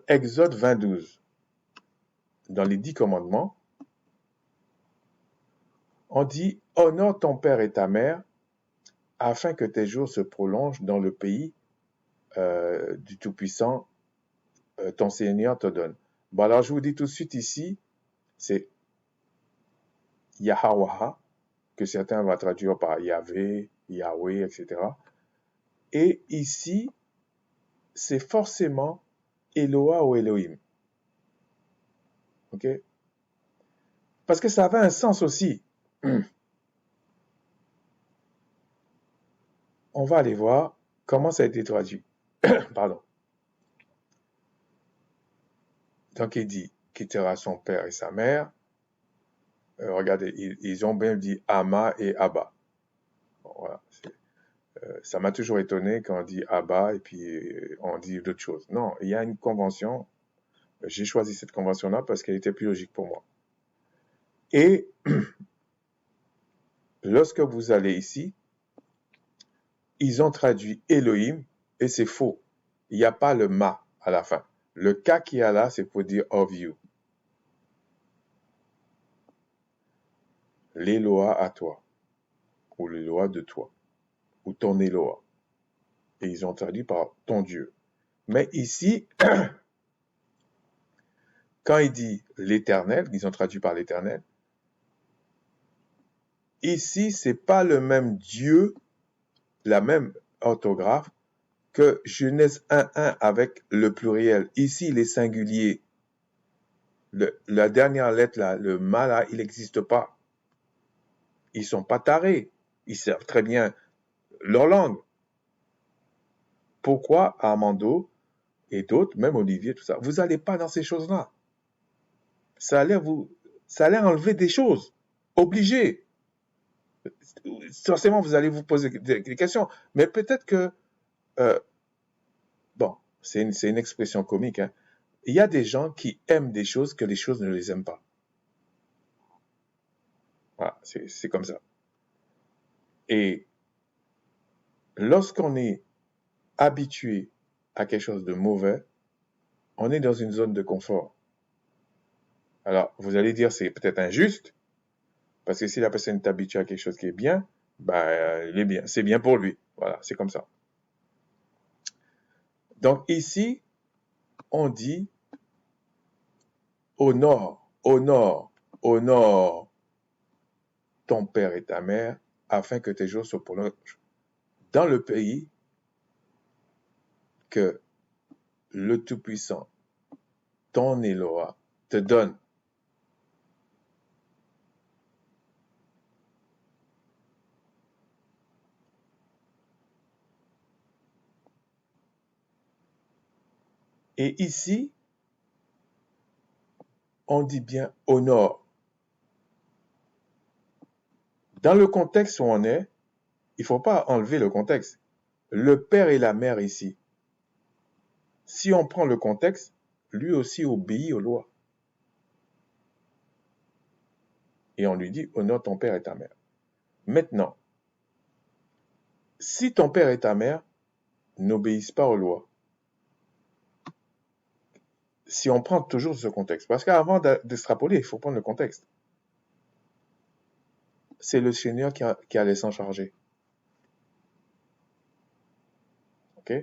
Exode 22, dans les 10 commandements, on dit « Honore ton père et ta mère, afin que tes jours se prolongent dans le pays du Tout-Puissant, ton Seigneur te donne. » Bon, alors je vous dis tout de suite ici, c'est Yahweh, que certains vont traduire par Yahvé, Yahweh, etc. Et ici, c'est forcément Eloah ou Elohim. OK? Parce que ça avait un sens aussi. On va aller voir comment ça a été traduit. Pardon. Donc il dit, quittera son père et sa mère. Regardez, ils ont bien dit Ama et Abba. Bon, voilà. Ça m'a toujours étonné quand on dit Abba et puis on dit d'autres choses. Non, il y a une convention. J'ai choisi cette convention-là parce qu'elle était plus logique pour moi. Et lorsque vous allez ici, ils ont traduit Elohim et c'est faux. Il n'y a pas le ma à la fin. Le cas qui est là, c'est pour dire of you. L'Éloa à toi, ou l'Éloa de toi, ou ton Éloa. Et ils ont traduit par ton Dieu. Mais ici, quand il dit l'Éternel, ils ont traduit par l'Éternel, ici, c'est pas le même Dieu, la même orthographe que Genèse 1.1 avec le pluriel. Ici, il est singulier. La dernière lettre, là, le ma, là, il n'existe pas. Ils sont pas tarés. Ils savent très bien leur langue. Pourquoi Armando et d'autres, même Olivier, tout ça, vous n'allez pas dans ces choses-là. Ça allait enlever des choses. Obligé. Forcément, vous allez vous poser des questions. Mais peut-être que, bon, c'est une expression comique, hein. Il y a des gens qui aiment des choses que les choses ne les aiment pas. Voilà, c'est comme ça. Et lorsqu'on est habitué à quelque chose de mauvais, on est dans une zone de confort. Alors, vous allez dire, c'est peut-être injuste, parce que si la personne est habituée à quelque chose qui est bien, ben, il est bien, c'est bien pour lui. Voilà, c'est comme ça. Donc ici, on dit honore, honore, honore ton père et ta mère, afin que tes jours se prolongent dans le pays que le Tout-Puissant, ton Éloa, te donne. Et ici, on dit bien honore. Dans le contexte où on est, il ne faut pas enlever le contexte. Le père et la mère ici, si on prend le contexte, lui aussi obéit aux lois. Et on lui dit, honore ton père et ta mère. Maintenant, si ton père et ta mère n'obéissent pas aux lois, si on prend toujours ce contexte, parce qu'avant d'extrapoler, il faut prendre le contexte. C'est le Seigneur qui allait s'en charger. Ok?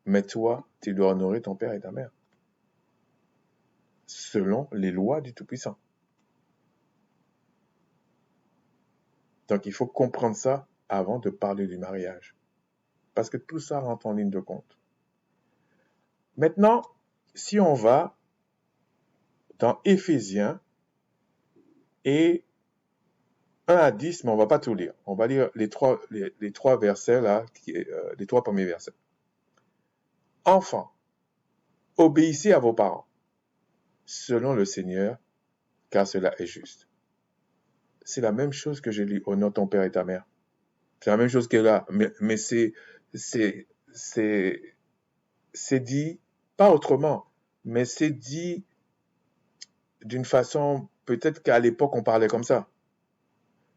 Mais toi, tu dois honorer ton père et ta mère, selon les lois du Tout-Puissant. Donc, il faut comprendre ça avant de parler du mariage. Parce que tout ça rentre en ligne de compte. Maintenant, si on va dans Éphésiens et 1 à 10, mais on ne va pas tout lire. On va lire les trois versets là, les trois premiers versets. Enfants, obéissez à vos parents, selon le Seigneur, car cela est juste. C'est la même chose que j'ai lu, honore ton père et ta mère. C'est la même chose que là, mais c'est dit, pas autrement, mais c'est dit d'une façon, peut-être qu'à l'époque on parlait comme ça.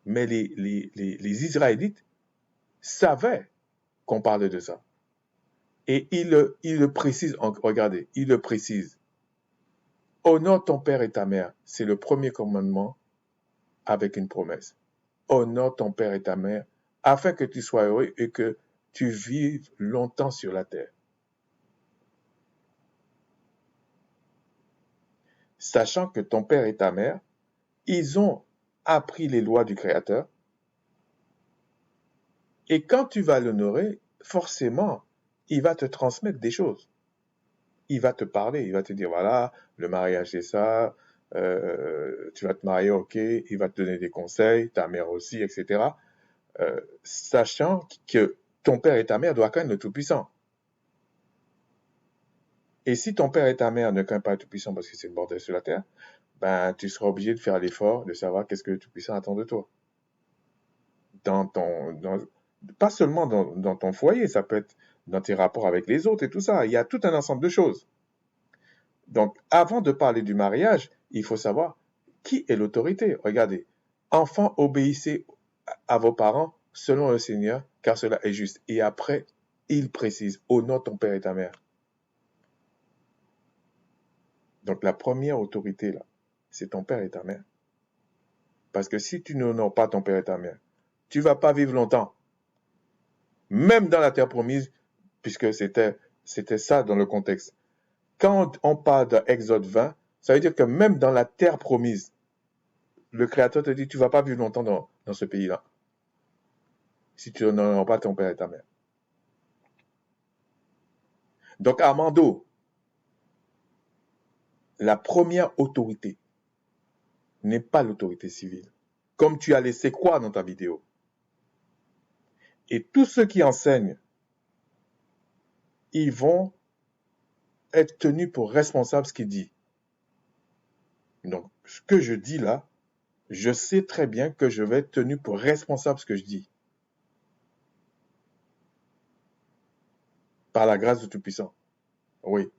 Mais les Israélites savaient qu'on parlait de ça. Et il le précise, regardez, il le précise. Honore ton père et ta mère, c'est le premier commandement avec une promesse. Honore ton père et ta mère, afin que tu sois heureux et que tu vives longtemps sur la terre. Sachant que ton père et ta mère, ils ont appris les lois du Créateur. Et quand tu vas l'honorer, forcément, il va te transmettre des choses. Il va te parler, il va te dire, voilà, le mariage c'est ça, tu vas te marier, ok, il va te donner des conseils, ta mère aussi, etc. Sachant que ton père et ta mère doivent craindre le Tout-Puissant. Et si ton père et ta mère ne craignent pas le Tout-Puissant parce que c'est le bordel sur la terre, ben, tu seras obligé de faire l'effort de savoir qu'est-ce que le Tout-Puissant attend de toi. Pas seulement dans ton foyer, ça peut être dans tes rapports avec les autres et tout ça. Il y a tout un ensemble de choses. Donc, avant de parler du mariage, il faut savoir qui est l'autorité. Regardez, enfants, obéissez à vos parents selon le Seigneur, car cela est juste. Et après, il précise, honore ton père et ta mère. Donc la première autorité, là, c'est ton père et ta mère. Parce que si tu n'honores pas ton père et ta mère, tu ne vas pas vivre longtemps. Même dans la terre promise, puisque c'était ça dans le contexte. Quand on parle d'Exode 20, ça veut dire que même dans la terre promise, le Créateur te dit, tu ne vas pas vivre longtemps dans ce pays-là, si tu n'honores pas ton père et ta mère. Donc Armando, la première autorité n'est pas l'autorité civile, comme tu as laissé croire dans ta vidéo. Et tous ceux qui enseignent, ils vont être tenus pour responsables de ce qu'ils disent. Donc, ce que je dis là, je sais très bien que je vais être tenu pour responsable de ce que je dis. Par la grâce du Tout-Puissant. Oui.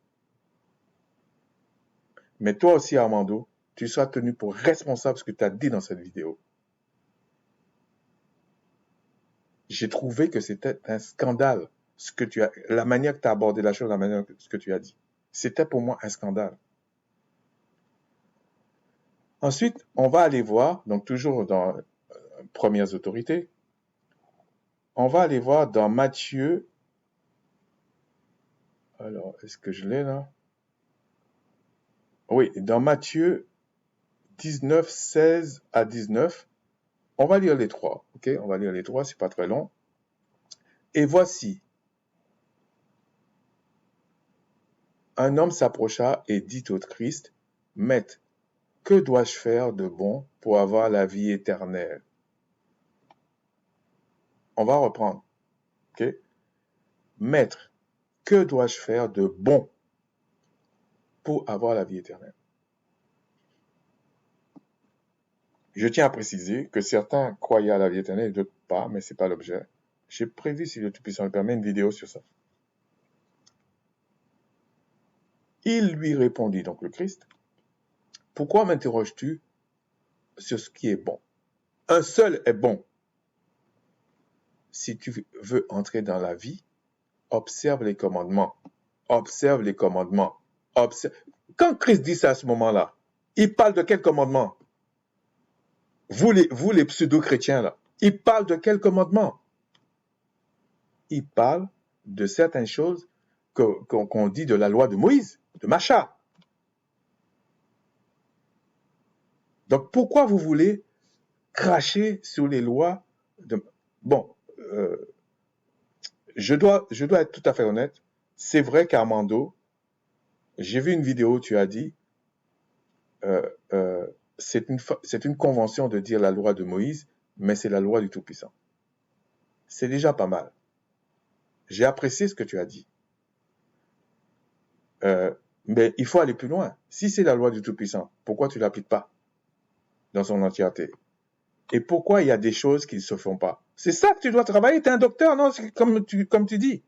Mais toi aussi, Armando, tu seras tenu pour responsable de ce que tu as dit dans cette vidéo. J'ai trouvé que c'était un scandale, la manière que tu as abordé la chose, la manière que ce que tu as dit. C'était pour moi un scandale. Ensuite, on va aller voir, donc toujours dans Premières autorités, on va aller voir dans Matthieu. Alors, est-ce que je l'ai là? Oui, dans Matthieu 19, 16 à 19, on va lire les trois, ok? On va lire les trois, c'est pas très long. Et voici, un homme s'approcha et dit au Christ, « Maître, que dois-je faire de bon pour avoir la vie éternelle ?» On va reprendre, ok? « Maître, que dois-je faire de bon pour avoir la vie éternelle ?» Je tiens à préciser que certains croyaient à la vie éternelle et d'autres pas, mais ce n'est pas l'objet. J'ai prévu, si le Tout-Puissant le permet, une vidéo sur ça. Il lui répondit, donc le Christ, « Pourquoi m'interroges-tu sur ce qui est bon? Un seul est bon. Si tu veux entrer dans la vie, observe les commandements. Observe les commandements. Quand Christ dit ça à ce moment-là, il parle de quel commandement? Vous les pseudo-chrétiens, là, il parle de quel commandement? Il parle de certaines choses qu'on dit de la loi de Moïse, de Macha. Donc, pourquoi vous voulez cracher sur les lois de... Bon, je dois être tout à fait honnête. C'est vrai qu'Armando, j'ai vu une vidéo où tu as dit, c'est une convention de dire la loi de Moïse, mais c'est la loi du Tout-Puissant. C'est déjà pas mal. J'ai apprécié ce que tu as dit. Mais il faut aller plus loin. Si c'est la loi du Tout-Puissant, pourquoi tu ne l'appliques pas dans son entièreté? Et pourquoi il y a des choses qui ne se font pas? C'est ça que tu dois travailler. Tu es un docteur, non? Comme tu dis.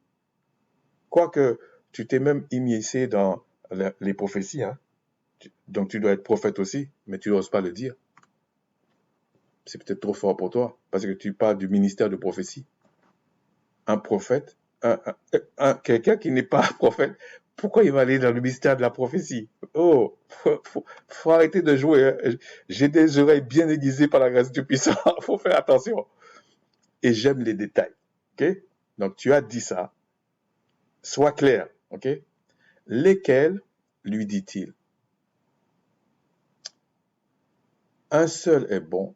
Quoique, tu t'es même immiscé dans les prophéties. Hein? Donc, tu dois être prophète aussi, mais tu n'oses pas le dire. C'est peut-être trop fort pour toi, parce que tu parles du ministère de prophétie. Un prophète, quelqu'un qui n'est pas prophète, pourquoi il va aller dans le mystère de la prophétie? Oh, faut arrêter de jouer. Hein. J'ai des oreilles bien aiguisées par la grâce du puissant. Faut faire attention. Et j'aime les détails. Ok? Donc tu as dit ça. Sois clair. Ok? Lesquels, lui dit-il? Un seul est bon.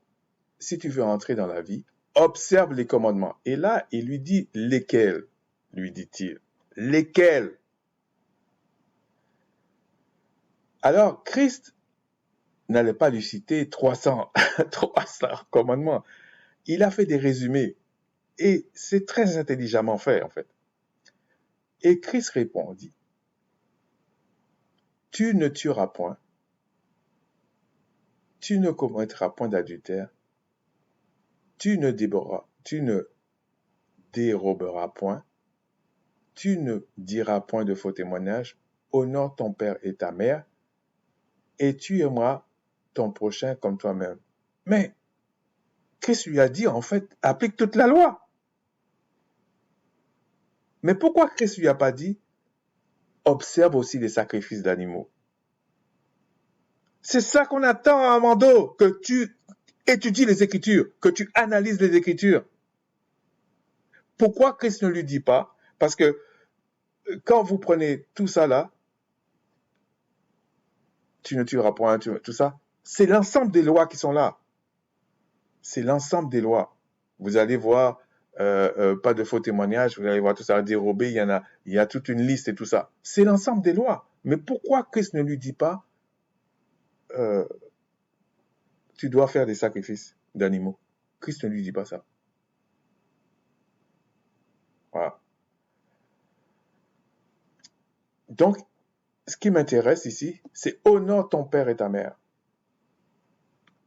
Si tu veux entrer dans la vie, observe les commandements. Et là, il lui dit lesquels, lui dit-il. Lesquels? Alors, Christ n'allait pas lui citer 300 commandements. Il a fait des résumés. Et c'est très intelligemment fait, en fait. Et Christ répondit, « Tu ne tueras point, tu ne commettras point d'adultère, tu ne déroberas point, tu ne diras point de faux témoignages, honore ton père et ta mère, et tu aimeras ton prochain comme toi-même. » Mais Christ lui a dit, en fait, applique toute la loi. Mais pourquoi Christ lui a pas dit, observe aussi les sacrifices d'animaux? C'est ça qu'on attend, Armando, que tu étudies les Écritures, que tu analyses les Écritures. Pourquoi Christ ne lui dit pas? Parce que quand vous prenez tout ça là, tu ne tueras point, tout ça, c'est l'ensemble des lois qui sont là. C'est l'ensemble des lois. Vous allez voir, pas de faux témoignages, vous allez voir tout ça dérobé, il y a toute une liste et tout ça. C'est l'ensemble des lois. Mais pourquoi Christ ne lui dit pas, tu dois faire des sacrifices d'animaux? Christ ne lui dit pas ça. Voilà. Donc, ce qui m'intéresse ici, c'est honore ton père et ta mère.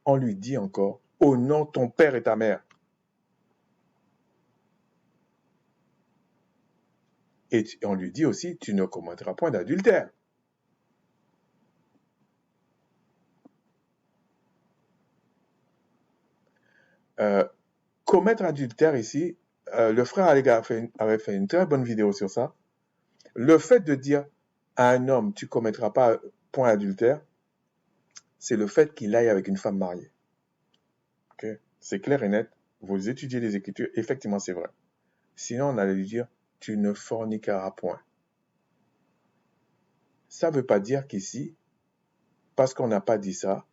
On lui dit encore, honore ton père et ta mère. Et on lui dit aussi, tu ne commettras point d'adultère. Commettre adultère ici, le frère Allega avait fait une très bonne vidéo sur ça. Le fait de dire à un homme, tu commettras pas point adultère, c'est le fait qu'il aille avec une femme mariée. Okay? C'est clair et net. Vous étudiez les Écritures, effectivement c'est vrai. Sinon, on allait lui dire, tu ne forniqueras point. Ça ne veut pas dire qu'ici, parce qu'on n'a pas dit ça,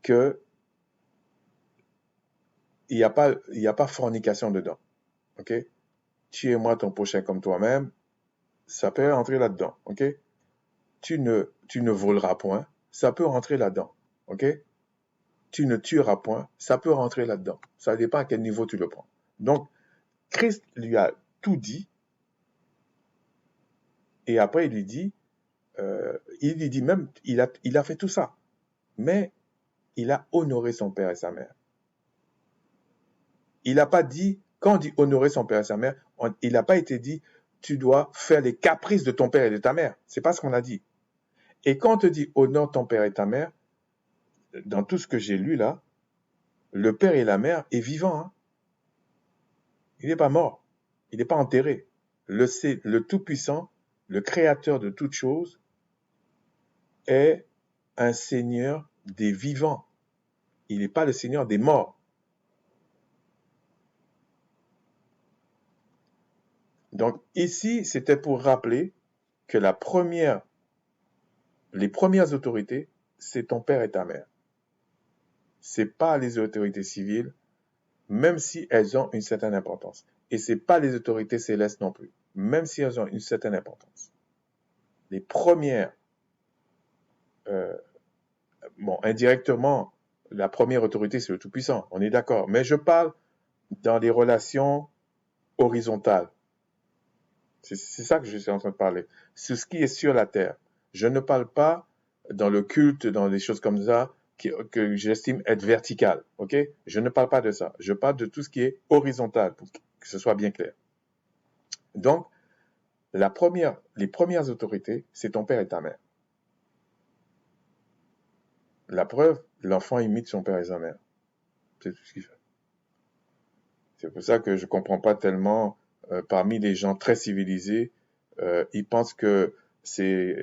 que il n'y a pas fornication dedans. Ok? Tue-moi ton prochain comme toi-même, ça peut rentrer là-dedans. Ok? Tu ne voleras point, ça peut rentrer là-dedans. Ok? Tu ne tueras point, ça peut rentrer là-dedans. Ça dépend à quel niveau tu le prends. Donc, Christ lui a tout dit, et après il lui dit même, il a fait tout ça, mais il a honoré son père et sa mère. Il n'a pas dit, quand on dit honorer son père et sa mère, il n'a pas été dit, tu dois faire les caprices de ton père et de ta mère. C'est pas ce qu'on a dit. Et quand on te dit honore ton père et ta mère, dans tout ce que j'ai lu là, le père et la mère est vivant. Hein. Il n'est pas mort. Il n'est pas enterré. Le Tout-Puissant, le Créateur de toutes choses, est un Seigneur des vivants. Il n'est pas le Seigneur des morts. Donc ici, c'était pour rappeler que les premières autorités, c'est ton père et ta mère. C'est pas les autorités civiles, même si elles ont une certaine importance. Et c'est pas les autorités célestes non plus, même si elles ont une certaine importance. Les premières, indirectement, la première autorité, c'est le Tout-Puissant, on est d'accord. Mais je parle dans des relations horizontales. C'est ça que je suis en train de parler. C'est ce qui est sur la terre. Je ne parle pas dans le culte, dans des choses comme ça, que j'estime être verticales. Ok? Je ne parle pas de ça. Je parle de tout ce qui est horizontal, pour que ce soit bien clair. Donc, les premières autorités, c'est ton père et ta mère. La preuve, l'enfant imite son père et sa mère. C'est tout ce qu'il fait. C'est pour ça que je comprends pas tellement, parmi les gens très civilisés, ils pensent que c'est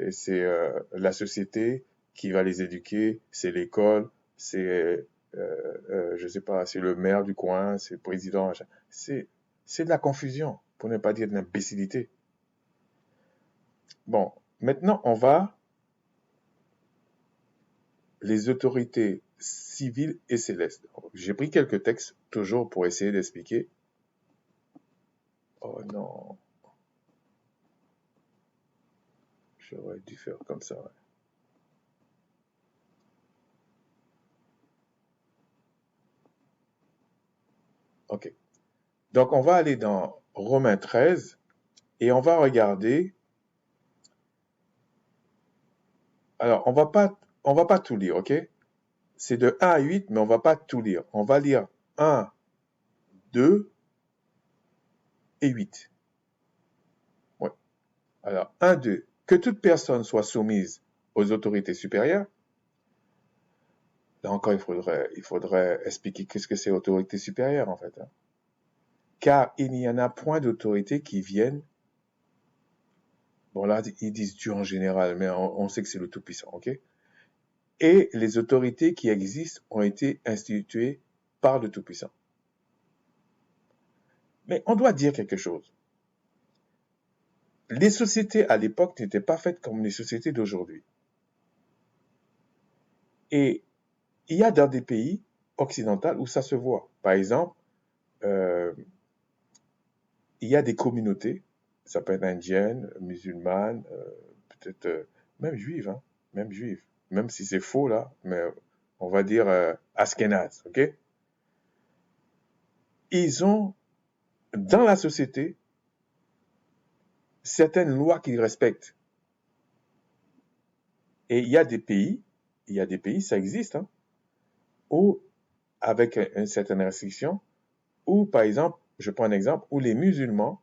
la société qui va les éduquer, c'est l'école, c'est je sais pas, c'est le maire du coin, c'est le président, c'est de la confusion, pour ne pas dire de l'imbécilité. Bon, maintenant on va les autorités civiles et célestes. J'ai pris quelques textes toujours pour essayer d'expliquer. Oh non, j'aurais dû faire comme ça. Ouais. Ok. Donc, on va aller dans Romains 13 et on va regarder. Alors, on va pas tout lire, ok? C'est de 1 à 8, mais on va pas tout lire. On va lire 1, 2 et 8. Ouais. Alors, 1, 2. Que toute personne soit soumise aux autorités supérieures. Là encore, il faudrait expliquer qu'est-ce que c'est autorité supérieure, en fait. Hein. Car il n'y en a point d'autorité qui vienne Bon, là, ils disent Dieu en général, mais on sait que c'est le Tout-Puissant, ok? Et les autorités qui existent ont été instituées par le Tout-Puissant. Mais on doit dire quelque chose. Les sociétés à l'époque n'étaient pas faites comme les sociétés d'aujourd'hui. Et il y a dans des pays occidentaux où ça se voit. Par exemple, euh, il y a des communautés, ça peut être indienne, musulmane, peut-être même juive, hein, même juive, même si c'est faux là, mais on va dire Ashkénaze, ok? Ils ont dans la société certaines lois qu'ils respectent. Et il y a des pays, ça existe, hein, où avec une certaine restriction, où par exemple, je prends un exemple, où les musulmans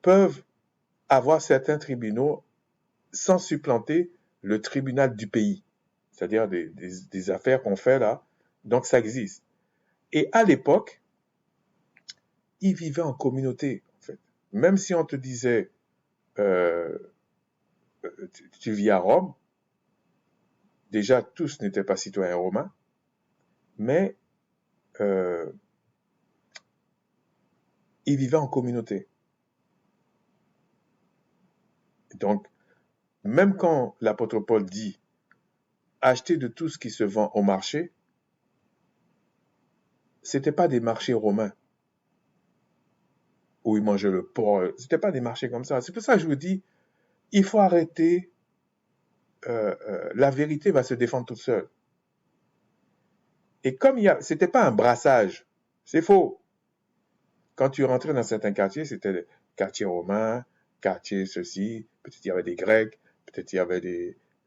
peuvent avoir certains tribunaux sans supplanter le tribunal du pays, c'est-à-dire des affaires qu'on fait là. Donc ça existe. Et à l'époque, ils vivaient en communauté, en fait. Même si on te disait, euh, tu vis à Rome, déjà tous n'étaient pas citoyens romains, mais euh, ils vivaient en communauté. Donc, même quand l'apôtre Paul dit acheter de tout ce qui se vend au marché, c'était pas des marchés romains où ils mangeaient le porc. C'était pas des marchés comme ça. C'est pour ça que je vous dis, il faut arrêter. La vérité va se défendre toute seule. Et comme c'était pas un brassage, c'est faux. Quand tu rentrais dans certains quartiers, c'était quartier romain, quartier ceci, peut-être il y avait des Grecs, peut-être il y avait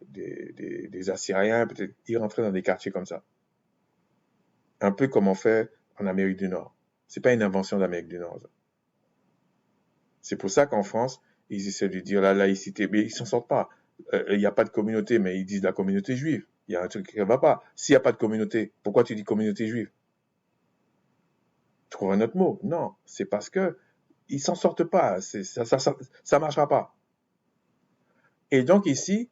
des Assyriens, peut-être ils rentraient dans des quartiers comme ça. Un peu comme on fait en Amérique du Nord. C'est pas une invention d'Amérique du Nord. Ça. C'est pour ça qu'en France, ils essaient de dire la laïcité, mais ils s'en sortent pas. Il n'y a pas de communauté, mais ils disent la communauté juive. Il y a un truc qui ne va pas. S'il n'y a pas de communauté, pourquoi tu dis communauté juive? Trouve un autre mot. Non, c'est parce que ils s'en sortent pas. Ça marchera pas. Et donc ici,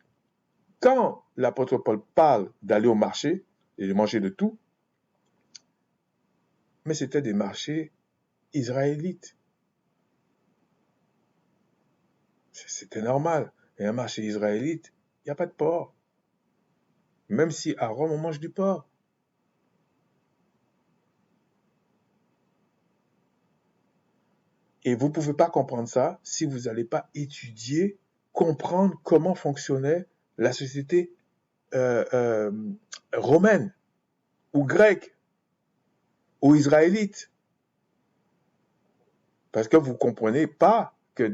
quand l'apôtre Paul parle d'aller au marché et de manger de tout, mais c'était des marchés israélites. C'était normal. Et un marché israélite, il n'y a pas de porc. Même si à Rome, on mange du porc. Et vous ne pouvez pas comprendre ça si vous n'allez pas étudier, comprendre comment fonctionnait la société romaine ou grecque ou israélite. Parce que vous ne comprenez pas que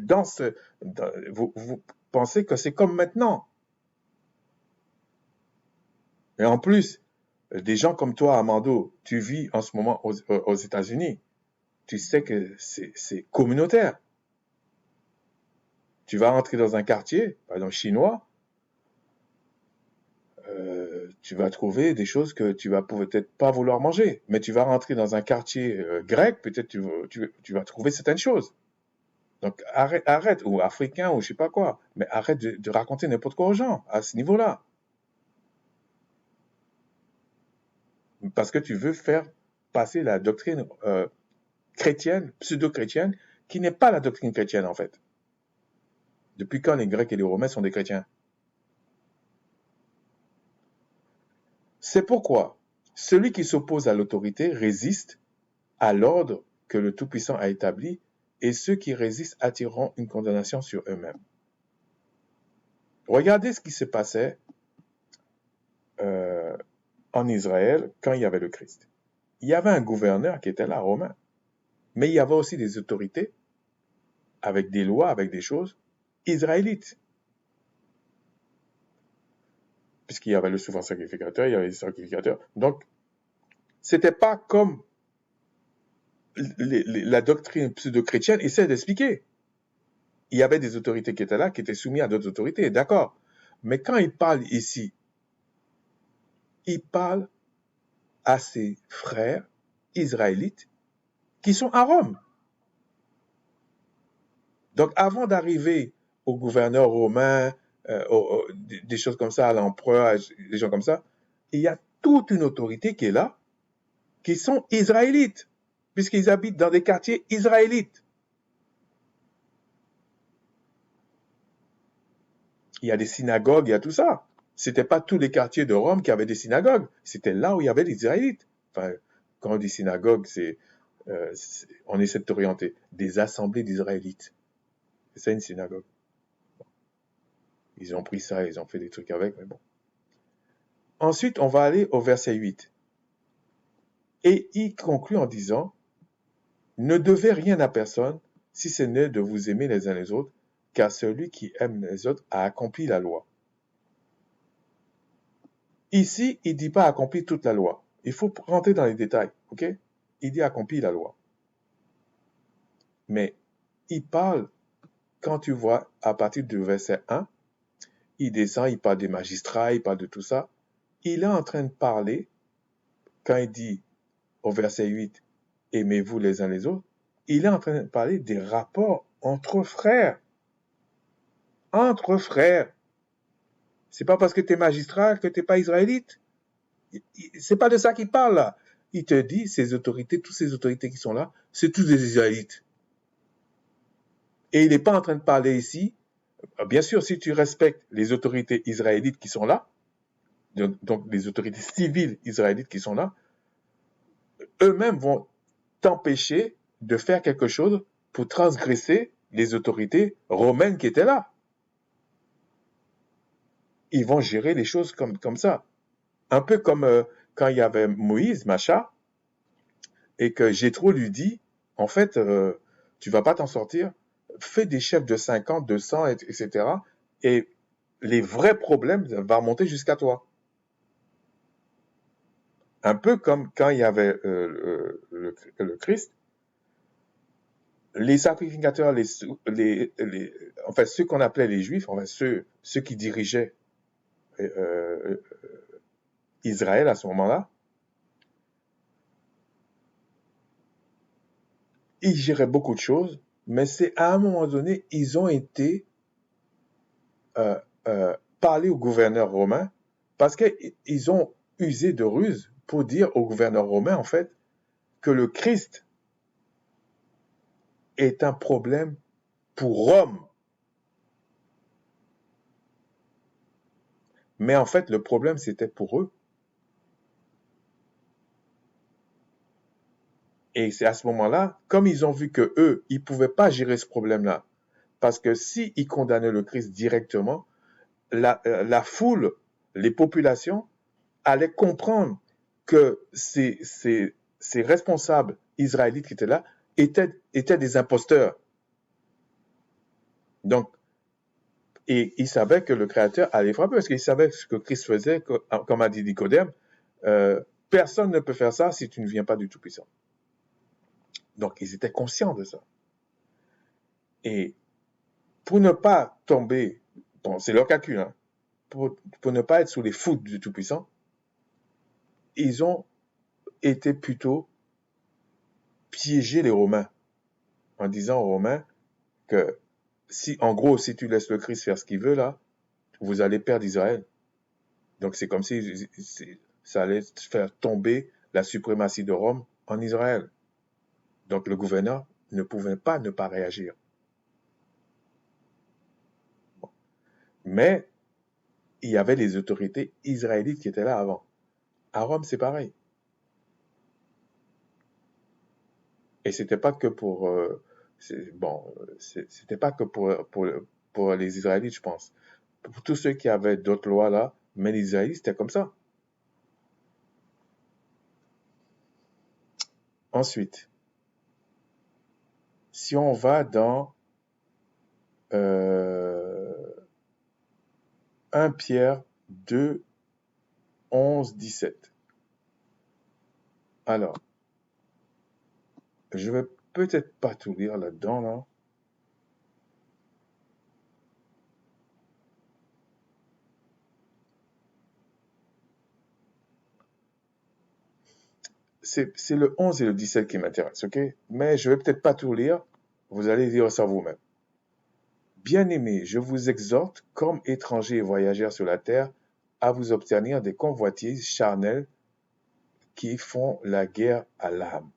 vous pensez que c'est comme maintenant. Et en plus, des gens comme toi, Amando, tu vis en ce moment aux États-Unis. Tu sais que c'est communautaire. Tu vas rentrer dans un quartier, par exemple chinois, tu vas trouver des choses que tu vas peut-être pas vouloir manger. Mais tu vas rentrer dans un quartier grec, peut-être tu vas trouver certaines choses. Donc arrête, ou africain, ou je sais pas quoi. Mais arrête de raconter n'importe quoi aux gens à ce niveau-là. Parce que tu veux faire passer la doctrine chrétienne, pseudo-chrétienne, qui n'est pas la doctrine chrétienne en fait. Depuis quand les Grecs et les Romains sont des chrétiens? C'est pourquoi celui qui s'oppose à l'autorité résiste à l'ordre que le Tout-Puissant a établi, et ceux qui résistent attireront une condamnation sur eux-mêmes. Regardez ce qui se passait en Israël quand il y avait le Christ. Il y avait un gouverneur qui était là, romain, mais il y avait aussi des autorités avec des lois, avec des choses israélites. Puisqu'il y avait le souverain sacrificateur, il y avait les sacrificateurs. Donc, c'était pas comme la doctrine pseudo-chrétienne essaie d'expliquer. Il y avait des autorités qui étaient là, qui étaient soumises à d'autres autorités, d'accord. Mais quand il parle ici, il parle à ses frères israélites qui sont à Rome. Donc, avant d'arriver au gouverneur romain, des choses comme ça, à l'empereur, des gens comme ça. Il y a toute une autorité qui est là, qui sont israélites, puisqu'ils habitent dans des quartiers israélites. Il y a des synagogues, il y a tout ça. C'était pas tous les quartiers de Rome qui avaient des synagogues. C'était là où il y avait les Israélites. Enfin, quand on dit synagogue, on essaie de t'orienter. Des assemblées d'Israélites. C'est ça une synagogue. Ils ont pris ça, ils ont fait des trucs avec, mais bon. Ensuite, on va aller au verset 8. Et il conclut en disant, ne devez rien à personne, si ce n'est de vous aimer les uns les autres, car celui qui aime les autres a accompli la loi. Ici, il ne dit pas accompli toute la loi. Il faut rentrer dans les détails, ok? Il dit accompli la loi. Mais il parle, quand tu vois, à partir du verset 1, il descend, il parle des magistrats, il parle de tout ça. Il est en train de parler, quand il dit au verset 8, aimez-vous les uns les autres, il est en train de parler des rapports entre frères. Entre frères. C'est pas parce que tu es magistrat que tu n'es pas israélite. C'est pas de ça qu'il parle là. Il te dit, ces autorités, toutes ces autorités qui sont là, c'est tous des Israélites. Et il n'est pas en train de parler ici, bien sûr, si tu respectes les autorités israélites qui sont là, donc les autorités civiles israélites qui sont là, eux-mêmes vont t'empêcher de faire quelque chose pour transgresser les autorités romaines qui étaient là. Ils vont gérer les choses comme ça. Un peu comme quand il y avait Moïse, Macha, et que Jéthro lui dit, en fait, tu vas pas t'en sortir, fais des chefs de 50, de 100, etc. Et les vrais problèmes vont remonter jusqu'à toi. Un peu comme quand il y avait le Christ, les sacrificateurs, enfin ceux qu'on appelait les Juifs, enfin ceux qui dirigeaient Israël à ce moment-là, ils géraient beaucoup de choses, mais c'est à un moment donné, ils ont été parler au gouverneur romain parce qu'ils ont usé de ruse pour dire au gouverneur romain, en fait, que le Christ est un problème pour Rome. Mais en fait, le problème, c'était pour eux. Et c'est à ce moment-là, comme ils ont vu que eux, ils pouvaient pas gérer ce problème-là, parce que s'ils condamnaient le Christ directement, la foule, les populations allaient comprendre que ces responsables israélites qui étaient là étaient des imposteurs. Donc, et il savait que le Créateur allait frapper, parce qu'il savait ce que Christ faisait, comme a dit Nicodème, personne ne peut faire ça si tu ne viens pas du Tout-Puissant. Donc, ils étaient conscients de ça. Et pour ne pas tomber, bon, c'est leur calcul, hein, pour ne pas être sous les foudres du Tout-Puissant, ils ont été plutôt piéger les Romains, en disant aux Romains que en gros, si tu laisses le Christ faire ce qu'il veut là, vous allez perdre Israël. Donc c'est comme si ça allait faire tomber la suprématie de Rome en Israël. Donc le gouverneur ne pouvait pas ne pas réagir. Mais il y avait les autorités israélites qui étaient là avant. À Rome, c'est pareil. Et c'était pas que pour c'était pas que pour les Israélites, je pense. Pour tous ceux qui avaient d'autres lois là, mais les Israélites, c'était comme ça. Ensuite, si on va dans 1 Pierre 2, 11, 17. Alors, je vais peut-être pas tout lire là-dedans, là. C'est le 11 et le 17 qui m'intéressent, ok? Mais je vais peut-être pas tout lire. Vous allez lire ça vous-même. Bien-aimés, je vous exhorte, comme étrangers et voyageurs sur la terre, à vous obtenir des convoitises charnelles qui font la guerre à l'âme.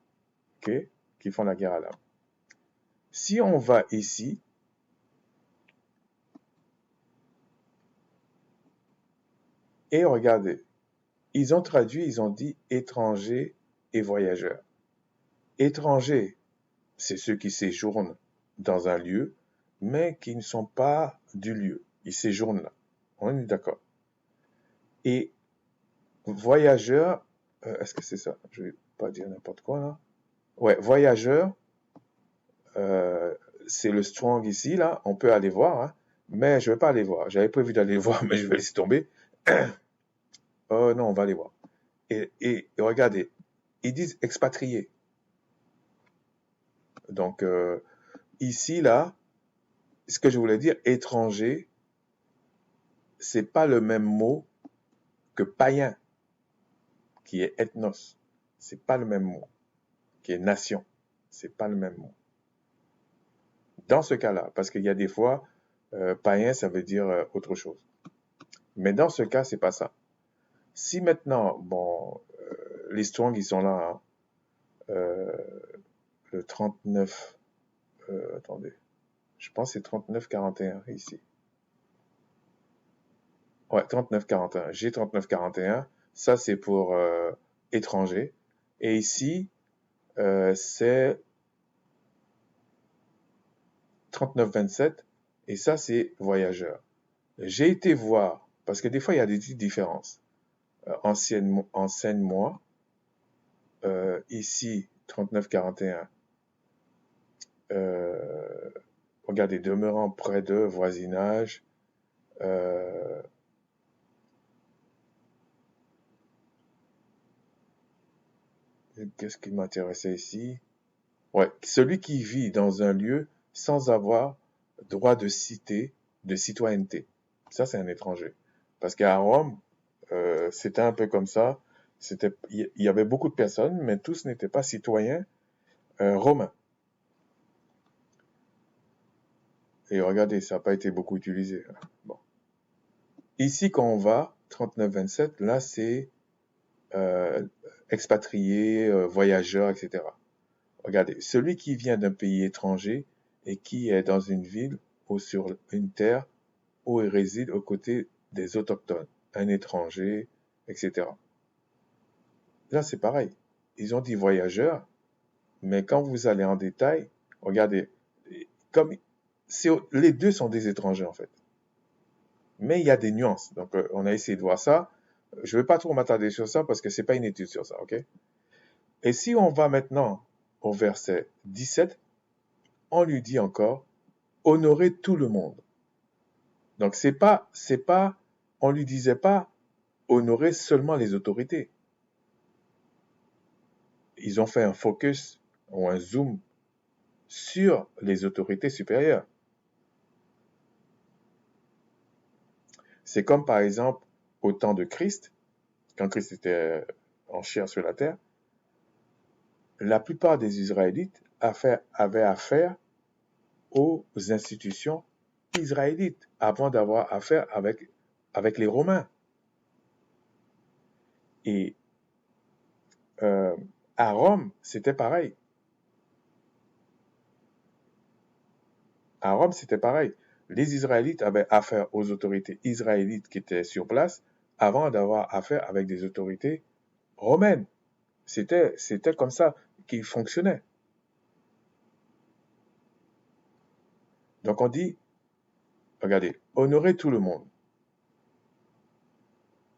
Ok? Qui font la guerre à l'âme. Si on va ici, et regardez, ils ont traduit, ils ont dit étrangers et voyageurs. Étrangers, c'est ceux qui séjournent dans un lieu, mais qui ne sont pas du lieu. Ils séjournent là. On est d'accord. Et voyageurs, est-ce que c'est ça? Je vais pas dire n'importe quoi là. Ouais, voyageurs, c'est le strong ici là. On peut aller voir, hein, mais je vais pas aller voir. J'avais prévu d'aller voir, mais je vais laisser tomber. Oh non, on va aller voir. Et regardez, ils disent expatriés. Donc ici là, ce que je voulais dire, étranger, c'est pas le même mot que païen, qui est ethnos. C'est pas le même mot, qui est nation. C'est pas le même mot. Dans ce cas-là, parce qu'il y a des fois, païen, ça veut dire autre chose. Mais dans ce cas, c'est pas ça. Si maintenant, bon, les Strong, ils sont là, hein, le 39, attendez, je pense que c'est 39-41 ici. Ouais, 39-41. J'ai 39-41. Ça, c'est pour étrangers. Et ici, c'est 39-27. Et ça, c'est voyageurs. J'ai été voir, parce que des fois, il y a des petites différences. Enseigne-moi. Ici, 39-41. Regardez, demeurant près de voisinage. Qu'est-ce qui m'intéressait ici? Ouais, celui qui vit dans un lieu sans avoir droit de cité, de citoyenneté. Ça, c'est un étranger. Parce qu'à Rome, c'était un peu comme ça. Il y avait beaucoup de personnes, mais tous n'étaient pas citoyens romains. Et regardez, ça n'a pas été beaucoup utilisé. Bon. Ici, quand on va, 39-27, là, c'est expatriés, voyageurs, etc. Regardez, celui qui vient d'un pays étranger et qui est dans une ville ou sur une terre où il réside aux côtés des autochtones, un étranger, etc. Là, c'est pareil. Ils ont dit voyageurs, mais quand vous allez en détail, regardez, comme les deux sont des étrangers en fait. Mais il y a des nuances. Donc, on a essayé de voir ça. Je ne vais pas trop m'attarder sur ça parce que c'est pas une étude sur ça, ok? Et si on va maintenant au verset 17, on lui dit encore, honorer tout le monde. Donc, on lui disait pas, honorer seulement les autorités. Ils ont fait un focus ou un zoom sur les autorités supérieures. C'est comme par exemple au temps de Christ, quand Christ était en chair sur la terre, la plupart des Israélites avaient affaire aux institutions israélites avant d'avoir affaire avec les Romains. Et à Rome, c'était pareil. À Rome, c'était pareil. Les Israélites avaient affaire aux autorités israélites qui étaient sur place avant d'avoir affaire avec des autorités romaines. C'était comme ça qu'il fonctionnait. Donc on dit, regardez, honorez tout le monde.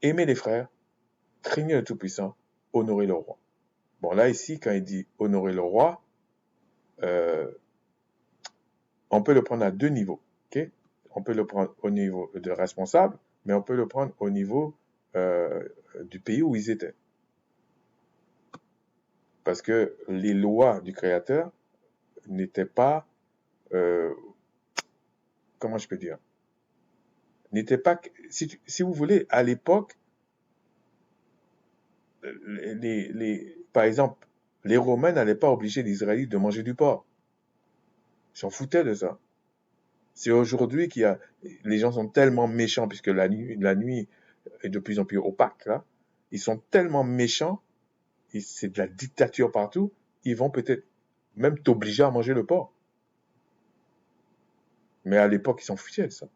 Aimez les frères, craignez le Tout-Puissant, honorez le roi. Bon, là, ici, quand il dit honorer le roi, on peut le prendre à deux niveaux. Okay? On peut le prendre au niveau de responsable, mais on peut le prendre au niveau du pays où ils étaient. Parce que les lois du Créateur n'étaient pas, comment je peux dire, n'étaient pas, si vous voulez, à l'époque, par exemple, les Romains n'allaient pas obliger les Israélites de manger du porc. Ils s'en foutaient de ça. C'est aujourd'hui les gens sont tellement méchants, puisque la nuit est de plus en plus opaque, là. Ils sont tellement méchants, c'est de la dictature partout, ils vont peut-être même t'obliger à manger le porc. Mais à l'époque, ils s'en foutaient de ça.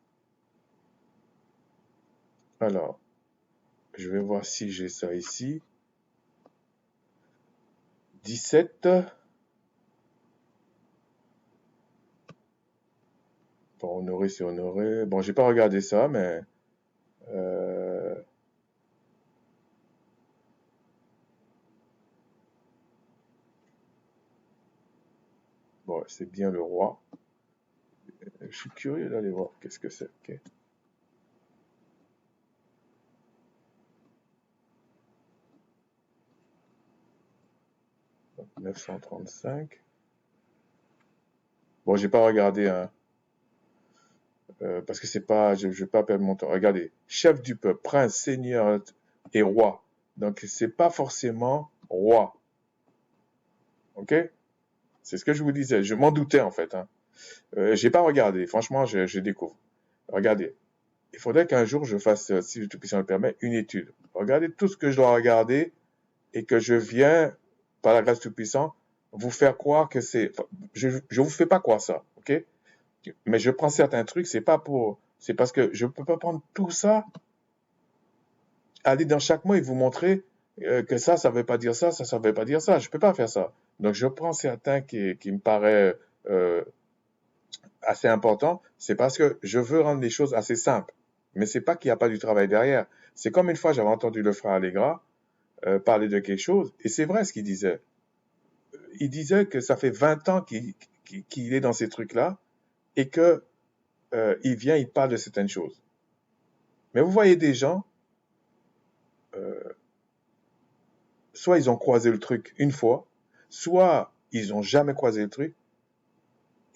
Alors, je vais voir si j'ai ça ici. 17. Bon, honoré, c'est honoré. Bon, j'ai pas regardé ça, mais... bon, c'est bien le roi. Je suis curieux d'aller voir qu'est-ce que c'est. Ok. 935. Bon, j'ai pas regardé, hein, parce que c'est pas, je vais pas perdre mon temps. Regardez, chef du peuple, prince, seigneur et roi. Donc c'est pas forcément roi, ok? C'est ce que je vous disais. Je m'en doutais en fait. Hein. J'ai pas regardé. Franchement, je découvre. Regardez, il faudrait qu'un jour je fasse, si le Tout-Puissant le permet, une étude. Regardez tout ce que je dois regarder et que je viens, par la grâce du Tout-Puissant, vous faire croire que c'est. Enfin, je vous fais pas croire ça, ok? Mais je prends certains trucs, c'est parce que je peux pas prendre tout ça, aller dans chaque mot et vous montrer que ça veut pas dire ça, ça veut pas dire ça. Je peux pas faire ça. Donc je prends certains qui me paraît assez important, c'est parce que je veux rendre les choses assez simples. Mais c'est pas qu'il n'y a pas du travail derrière. C'est comme une fois j'avais entendu le frère Allegra parler de quelque chose, et c'est vrai ce qu'il disait. Il disait que ça fait 20 ans qu'il est dans ces trucs-là, et que il vient, il parle de certaines choses. Mais vous voyez des gens, soit ils ont croisé le truc une fois, soit ils n'ont jamais croisé le truc,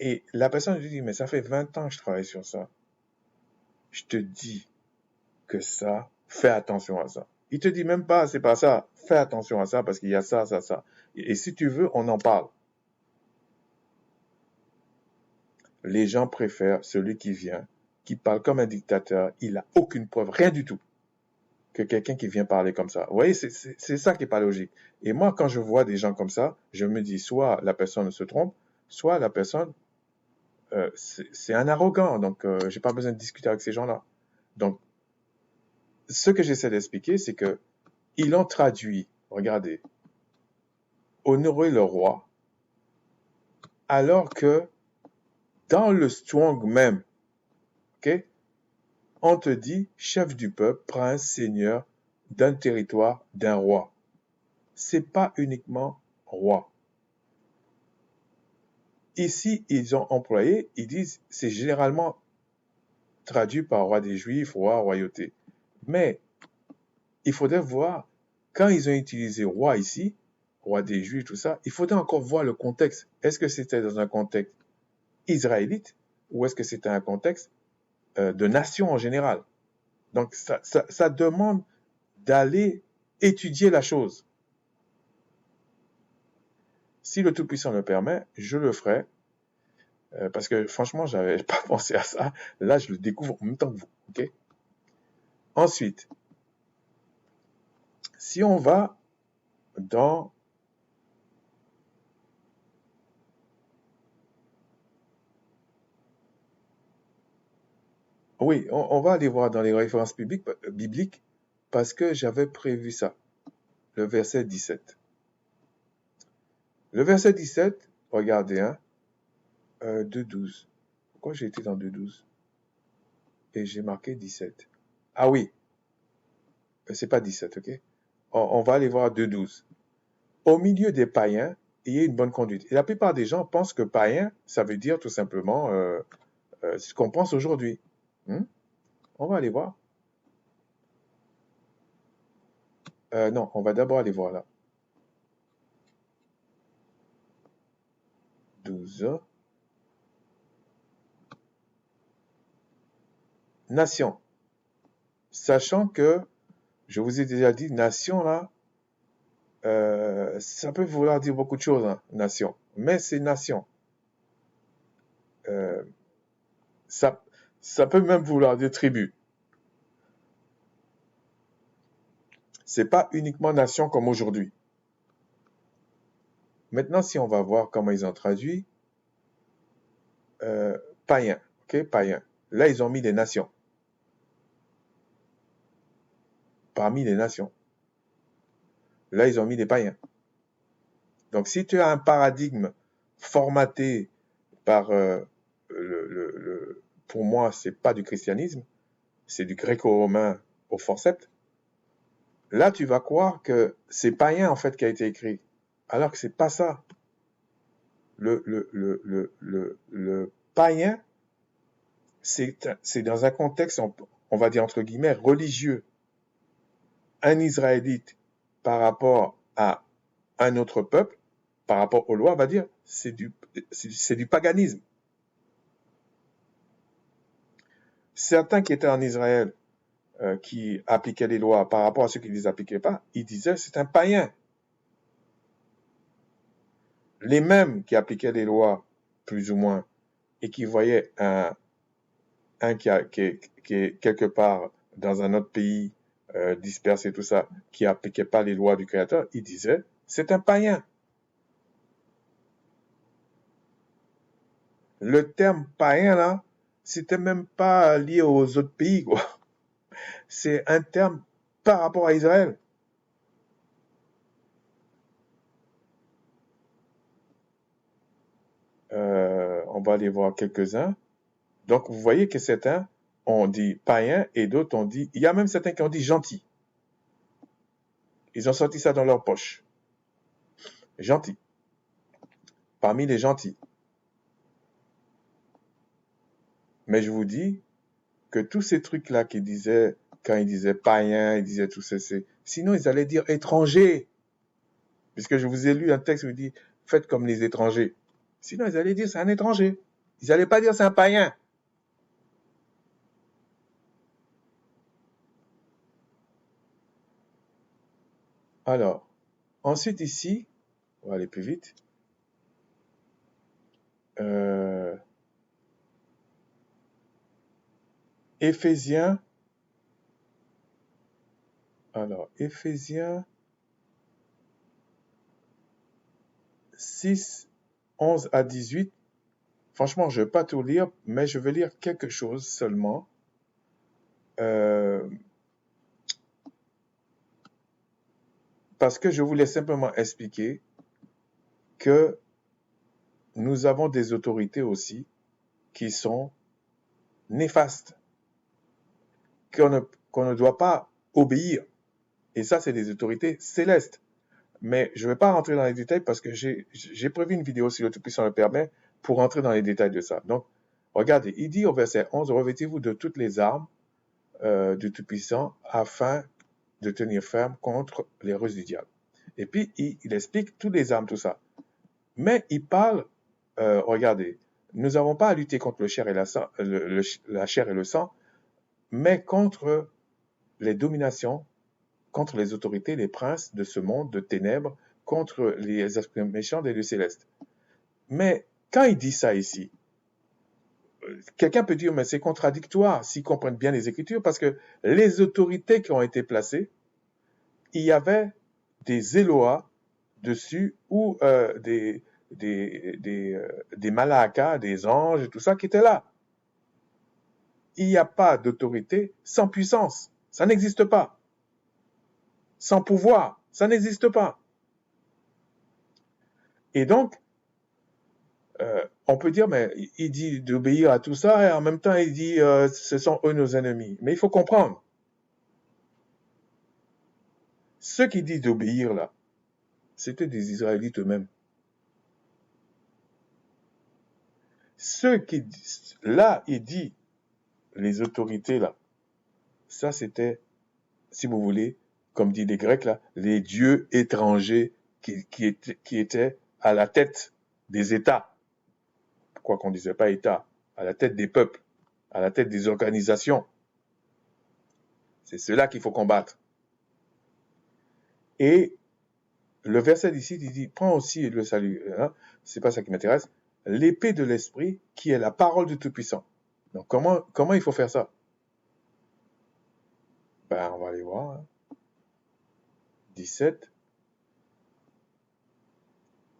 et la personne lui dit, mais ça fait 20 ans que je travaille sur ça. Je te dis que ça, fais attention à ça. Il te dit même pas, c'est pas ça, fais attention à ça parce qu'il y a ça, ça, ça. Et si tu veux, on en parle. Les gens préfèrent celui qui vient, qui parle comme un dictateur, il a aucune preuve, rien du tout, que quelqu'un qui vient parler comme ça. Vous voyez, c'est ça qui est pas logique. Et moi, quand je vois des gens comme ça, je me dis soit la personne se trompe, soit la personne, c'est un arrogant, donc j'ai pas besoin de discuter avec ces gens-là. Donc, ce que j'essaie d'expliquer, c'est que ils l'ont traduit, regardez, honorer le roi, alors que dans le Strong même, ok, on te dit chef du peuple, prince, seigneur d'un territoire, d'un roi. C'est pas uniquement roi. Ici, ils ont employé, ils disent, c'est généralement traduit par roi des Juifs, roi, royauté. Mais il faudrait voir, quand ils ont utilisé roi ici, roi des Juifs, tout ça, il faudrait encore voir le contexte. Est-ce que c'était dans un contexte israélite ou est-ce que c'était un contexte de nation en général? Donc, ça demande d'aller étudier la chose. Si le Tout-Puissant le permet, je le ferai, parce que franchement, j'avais pas pensé à ça. Là, je le découvre en même temps que vous. Okay? Ensuite, si on va dans... Oui, on va aller voir dans les références bibliques parce que j'avais prévu ça. Le verset 17. Le verset 17, regardez, hein, 2.12. Pourquoi j'ai été dans 2.12 et j'ai marqué 17? Ah oui, c'est pas 17, ok? On va aller voir 2.12. Au milieu des païens, il y a une bonne conduite. Et la plupart des gens pensent que païen, ça veut dire tout simplement ce qu'on pense aujourd'hui. On va aller voir. Non, on va d'abord aller voir là. 12. Nation. Sachant que, je vous ai déjà dit, nation là, ça peut vouloir dire beaucoup de choses, hein, nation. Mais c'est nation. Ça, ça peut même vouloir dire tribu. C'est pas uniquement nation comme aujourd'hui. Maintenant, si on va voir comment ils ont traduit, païen, ok, païen. Là, ils ont mis des nations. Parmi les nations. Là, ils ont mis des païens. Donc, si tu as un paradigme formaté par, pour moi, c'est pas du christianisme, c'est du gréco-romain au forceps, là, tu vas croire que c'est païen, en fait, qui a été écrit. Alors que c'est pas ça. Le païen, c'est dans un contexte, on va dire entre guillemets, religieux. Un Israélite par rapport à un autre peuple, par rapport aux lois, on va dire, c'est du paganisme. Certains qui étaient en Israël, qui appliquaient les lois par rapport à ceux qui ne les appliquaient pas, ils disaient c'est un païen. Les mêmes qui appliquaient les lois, plus ou moins, et qui voyaient un qui est quelque part dans un autre pays, dispersé, tout ça, qui appliquait pas les lois du Créateur, ils disaient c'est un païen. Le terme païen, là, c'était même pas lié aux autres pays, quoi. C'est un terme par rapport à Israël. On va aller voir quelques-uns. Donc, vous voyez que certains ont dit païen et d'autres ont dit... Il y a même certains qui ont dit gentil. Ils ont sorti ça dans leur poche. Gentil. Parmi les gentils. Mais je vous dis que tous ces trucs-là qu'ils disaient, quand ils disaient païen, ils disaient tout ça, sinon ils allaient dire étranger. Puisque je vous ai lu un texte où il dit faites comme les étrangers. Sinon ils allaient dire c'est un étranger. Ils n'allaient pas dire c'est un païen. Alors, ensuite ici, on va aller plus vite. Éphésiens. Alors, Éphésiens 6, 11 à 18. Franchement, je ne vais pas tout lire, mais je vais lire quelque chose seulement. Parce que je voulais simplement expliquer que nous avons des autorités aussi qui sont néfastes, qu'on ne doit pas obéir. Et ça, c'est des autorités célestes. Mais je ne vais pas rentrer dans les détails parce que j'ai prévu une vidéo, si le Tout-Puissant le permet, pour rentrer dans les détails de ça. Donc, regardez, il dit au verset 11, revêtez-vous de toutes les armes du Tout-Puissant afin de tenir ferme contre les ruses du diable. Et puis, il explique toutes les armes, tout ça. Mais il parle, regardez, nous n'avons pas à lutter contre la chair et le sang, mais contre les dominations, contre les autorités, les princes de ce monde de ténèbres, contre les esprits méchants des lieux célestes. Mais quand il dit ça ici, quelqu'un peut dire, mais c'est contradictoire s'ils comprennent bien les Écritures, parce que les autorités qui ont été placées, il y avait des Éloas dessus, ou des Malakas, des anges, et tout ça qui étaient là. Il n'y a pas d'autorité sans puissance. Ça n'existe pas. Sans pouvoir, ça n'existe pas. Et donc, on peut dire, mais il dit d'obéir à tout ça, et en même temps, il dit, ce sont eux nos ennemis. Mais il faut comprendre. Ceux qui disent d'obéir là, c'était des Israélites eux-mêmes. Ceux qui disent, là, il dit, les autorités là, ça c'était, si vous voulez, comme dit les Grecs là, les dieux étrangers qui étaient à la tête des États. Quoi qu'on ne disait pas État, à la tête des peuples, à la tête des organisations. C'est cela qu'il faut combattre. Et le verset d'ici, il dit, prends aussi le salut, hein, c'est pas ça qui m'intéresse, l'épée de l'esprit qui est la parole du Tout-Puissant. Donc, comment il faut faire ça? Ben, on va aller voir. Hein. 17,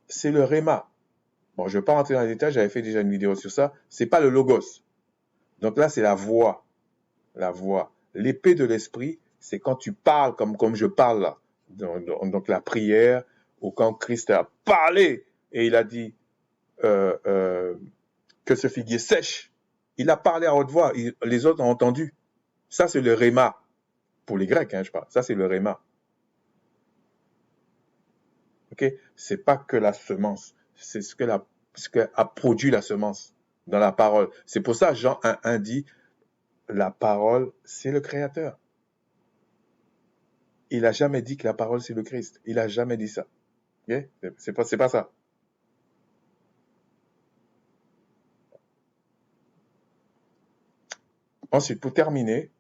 c'est le réma. Bon, je ne vais pas rentrer dans les détails, j'avais fait déjà une vidéo sur ça. C'est pas le logos. Donc là, c'est la voix. La voix. L'épée de l'esprit, c'est quand tu parles comme je parle là. Donc la prière, ou quand Christ a parlé et il a dit que ce figuier sèche. Il a parlé à haute voix, les autres ont entendu. Ça, c'est le réma. Pour les Grecs, hein, je parle. Ça, c'est le réma. Ok? C'est pas que la semence. C'est ce que a produit la semence dans la parole. C'est pour ça, Jean 1:1 dit, la parole, c'est le Créateur. Il a jamais dit que la parole, c'est le Christ. Il a jamais dit ça. Okay? C'est pas ça. Ensuite, pour terminer,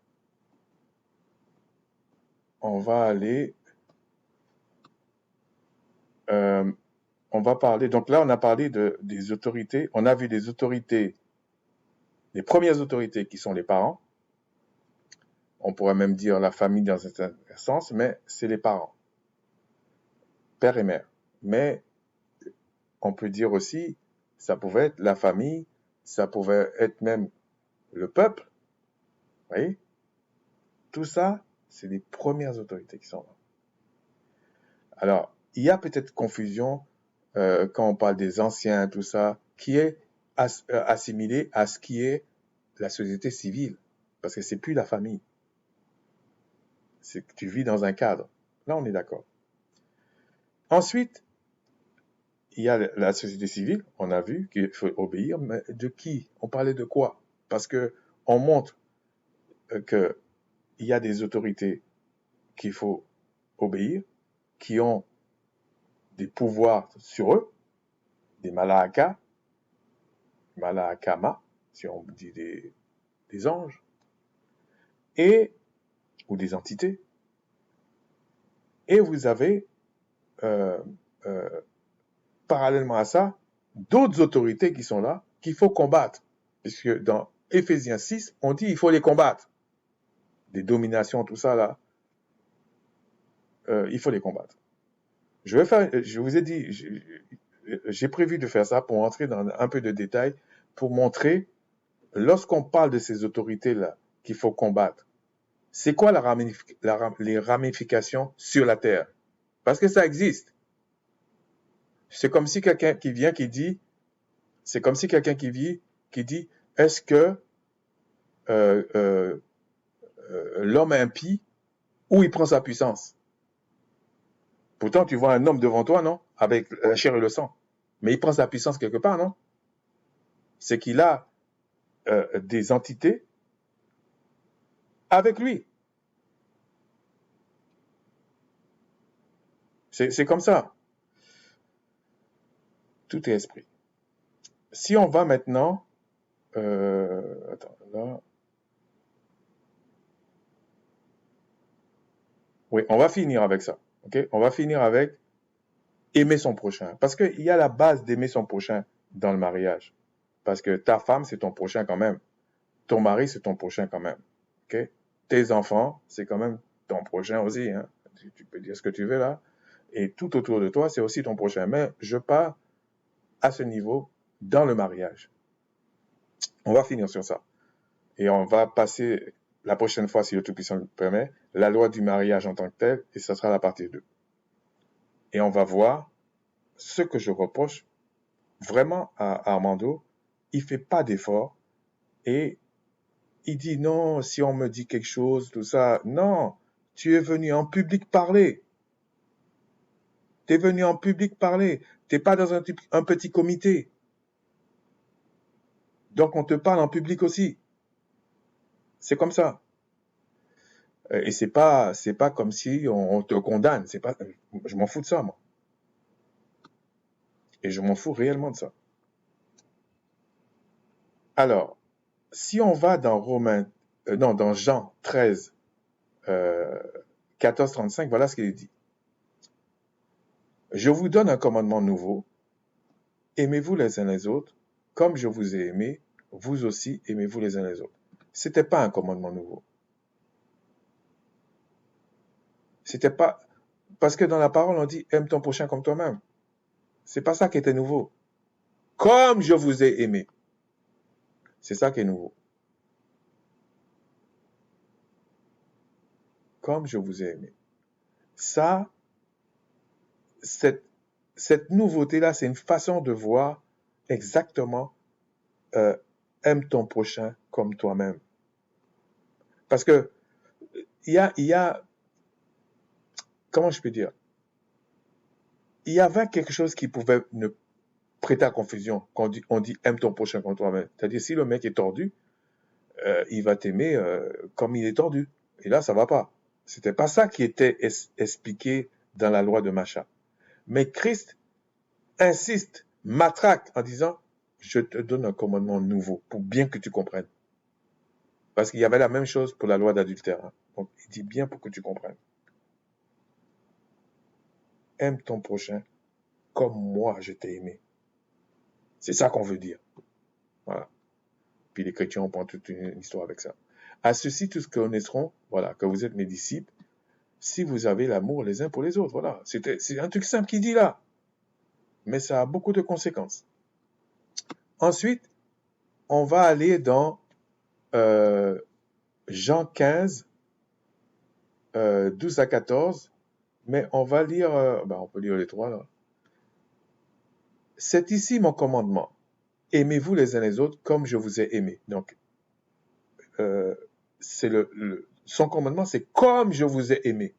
on va aller, on va parler, donc là, on a parlé des autorités, on a vu des autorités, les premières autorités qui sont les parents, on pourrait même dire la famille dans un certain sens, mais c'est les parents, père et mère. Mais on peut dire aussi, ça pouvait être la famille, ça pouvait être même le peuple, vous voyez? Tout ça, c'est les premières autorités qui sont là. Alors, il y a peut-être confusion quand on parle des anciens, tout ça, qui est assimilé à ce qui est la société civile, parce que c'est plus la famille. C'est que tu vis dans un cadre. Là, on est d'accord. Ensuite, il y a la société civile, on a vu qu'il faut obéir, mais de qui? On parlait de quoi? Parce que on montre qu'il y a des autorités qu'il faut obéir, qui ont des pouvoirs sur eux, des malaakas, malaakama, si on dit des anges, et ou des entités. Et vous avez, parallèlement à ça, d'autres autorités qui sont là, qu'il faut combattre. Puisque dans Éphésiens 6, on dit qu'il faut les combattre. Des dominations, tout ça là, il faut les combattre. Je vous ai dit, j'ai prévu de faire ça pour entrer dans un peu de détails, pour montrer, lorsqu'on parle de ces autorités-là qu'il faut combattre, c'est quoi les ramifications sur la terre? Parce que ça existe. C'est comme si quelqu'un qui vient qui dit, est-ce que l'homme impie, où il prend sa puissance? Pourtant, tu vois un homme devant toi, non? Avec la chair et le sang. Mais il prend sa puissance quelque part, non? C'est qu'il a des entités avec lui. C'est comme ça. Tout est esprit. Si on va maintenant... attends, là... Oui, on va finir avec ça. Okay? On va finir avec aimer son prochain. Parce qu'il y a la base d'aimer son prochain dans le mariage. Parce que ta femme, c'est ton prochain quand même. Ton mari, c'est ton prochain quand même. Okay? Tes enfants, c'est quand même ton prochain aussi. Hein? Tu peux dire ce que tu veux là. Et tout autour de toi, c'est aussi ton prochain. Mais je pars à ce niveau dans le mariage. On va finir sur ça. Et on va passer la prochaine fois, si le Tout-Puissant le permet, la loi du mariage en tant que telle, et ça sera la partie 2. Et on va voir ce que je reproche vraiment à Armando. Il fait pas d'effort et il dit non, si on me dit quelque chose, tout ça. Non, tu es venu en public parler. Tu es venu en public parler. Tu n'es pas dans un petit comité. Donc on te parle en public aussi. C'est comme ça. Et c'est pas comme si on te condamne. C'est pas, je m'en fous de ça, moi. Et je m'en fous réellement de ça. Alors, si on va dans dans Jean 13, 14-35, voilà ce qu'il dit. Je vous donne un commandement nouveau. Aimez-vous les uns les autres, comme je vous ai aimé. vous aussi, aimez-vous les uns les autres. C'était pas un commandement nouveau. C'était pas, parce que dans la parole, on dit, aime ton prochain comme toi-même. C'est pas ça qui était nouveau. Comme je vous ai aimé. C'est ça qui est nouveau. Comme je vous ai aimé. Ça, cette nouveauté-là, c'est une façon de voir exactement aime ton prochain comme toi-même. Parce que il y a, comment je peux dire, il y avait quelque chose qui pouvait ne prêter à confusion quand on dit aime ton prochain comme toi-même. C'est-à-dire, si le mec est tordu, il va t'aimer comme il est tordu. Et là, ça va pas. C'était pas ça qui était expliqué dans la loi de Macha. Mais Christ insiste, matraque en disant, je te donne un commandement nouveau pour bien que tu comprennes. Parce qu'il y avait la même chose pour la loi d'adultère. Hein. Donc, il dit bien pour que tu comprennes. Aime ton prochain comme moi je t'ai aimé. C'est ça qu'on veut dire. Voilà. Puis les chrétiens, on prend toute une histoire avec ça. À ceci, tous connaîtront, voilà, que vous êtes mes disciples, si vous avez l'amour les uns pour les autres. Voilà. C'est un truc simple qu'il dit là. Mais ça a beaucoup de conséquences. Ensuite, on va aller dans Jean 15, 12 à 14, mais on va lire, on peut lire les trois là. C'est ici mon commandement. Aimez-vous les uns les autres comme je vous ai aimé. Donc, c'est son commandement, c'est comme je vous ai aimé.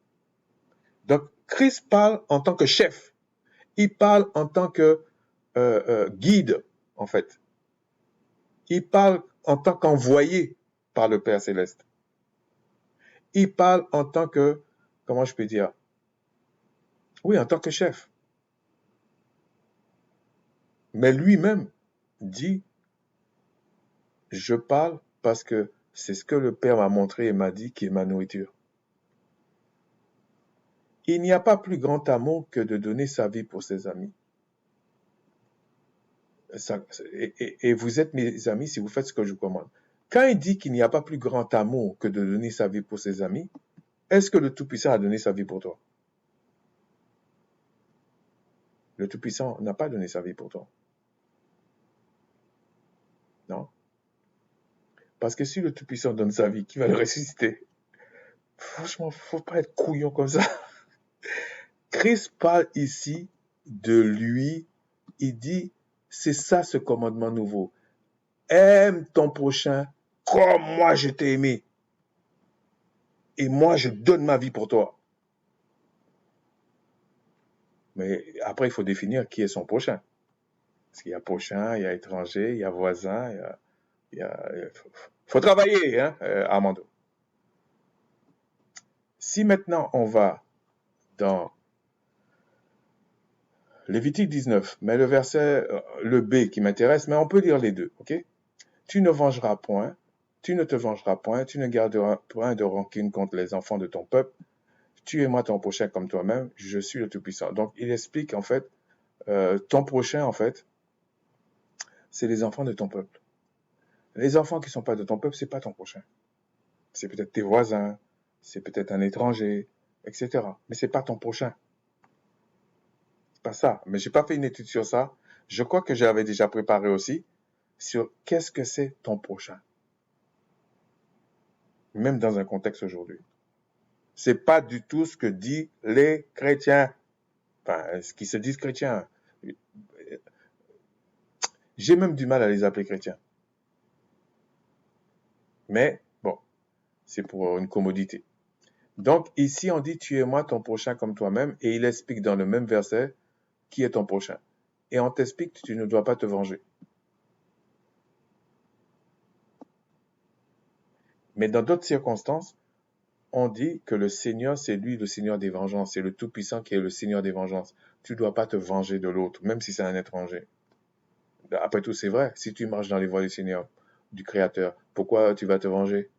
Donc, Christ parle en tant que chef. Il parle en tant que guide, en fait. Il parle en tant qu'envoyé par le Père Céleste. Il parle en tant que, comment je peux dire? Oui, en tant que chef. Mais lui-même dit, je parle parce que c'est ce que le Père m'a montré et m'a dit qui est ma nourriture. Il n'y a pas plus grand amour que de donner sa vie pour ses amis. Et vous êtes mes amis si vous faites ce que je vous commande. Quand il dit qu'il n'y a pas plus grand amour que de donner sa vie pour ses amis, est-ce que le Tout-Puissant a donné sa vie pour toi? Le Tout-Puissant n'a pas donné sa vie pour toi. Non. Parce que si le Tout-Puissant donne sa vie, qui va le ressusciter? Franchement, faut pas être couillon comme ça. Christ parle ici de lui. Il dit, c'est ça ce commandement nouveau. Aime ton prochain comme moi je t'ai aimé. Et moi, je donne ma vie pour toi. Mais après, il faut définir qui est son prochain. Parce qu'il y a prochain, il y a étranger, il y a voisin, il faut travailler, hein, Armando. Si maintenant on va dans Lévitique 19, mais le verset, le B qui m'intéresse, mais on peut lire les deux, ok? Tu ne vengeras point, tu ne te vengeras point, tu ne garderas point de rancune contre les enfants de ton peuple, tu aimeras ton prochain comme toi-même, je suis le Tout-Puissant. Donc, il explique, en fait, ton prochain, en fait, c'est les enfants de ton peuple. Les enfants qui ne sont pas de ton peuple, c'est pas ton prochain. C'est peut-être tes voisins, c'est peut-être un étranger, etc. Mais c'est pas ton prochain. C'est pas ça. Mais j'ai pas fait une étude sur ça. Je crois que j'avais déjà préparé aussi sur qu'est-ce que c'est ton prochain. Même dans un contexte aujourd'hui. C'est pas du tout ce que disent les chrétiens. Enfin, ce qui se disent chrétiens. J'ai même du mal à les appeler chrétiens. Mais, bon, c'est pour une commodité. Donc, ici, on dit, tu aimeras ton prochain comme toi-même, et il explique dans le même verset qui est ton prochain. Et on t'explique que tu ne dois pas te venger. Mais dans d'autres circonstances, on dit que le Seigneur, c'est lui le Seigneur des vengeances. C'est le Tout-Puissant qui est le Seigneur des vengeances. Tu ne dois pas te venger de l'autre, même si c'est un étranger. Après tout, c'est vrai. Si tu marches dans les voies du Seigneur, du Créateur, pourquoi tu vas te venger?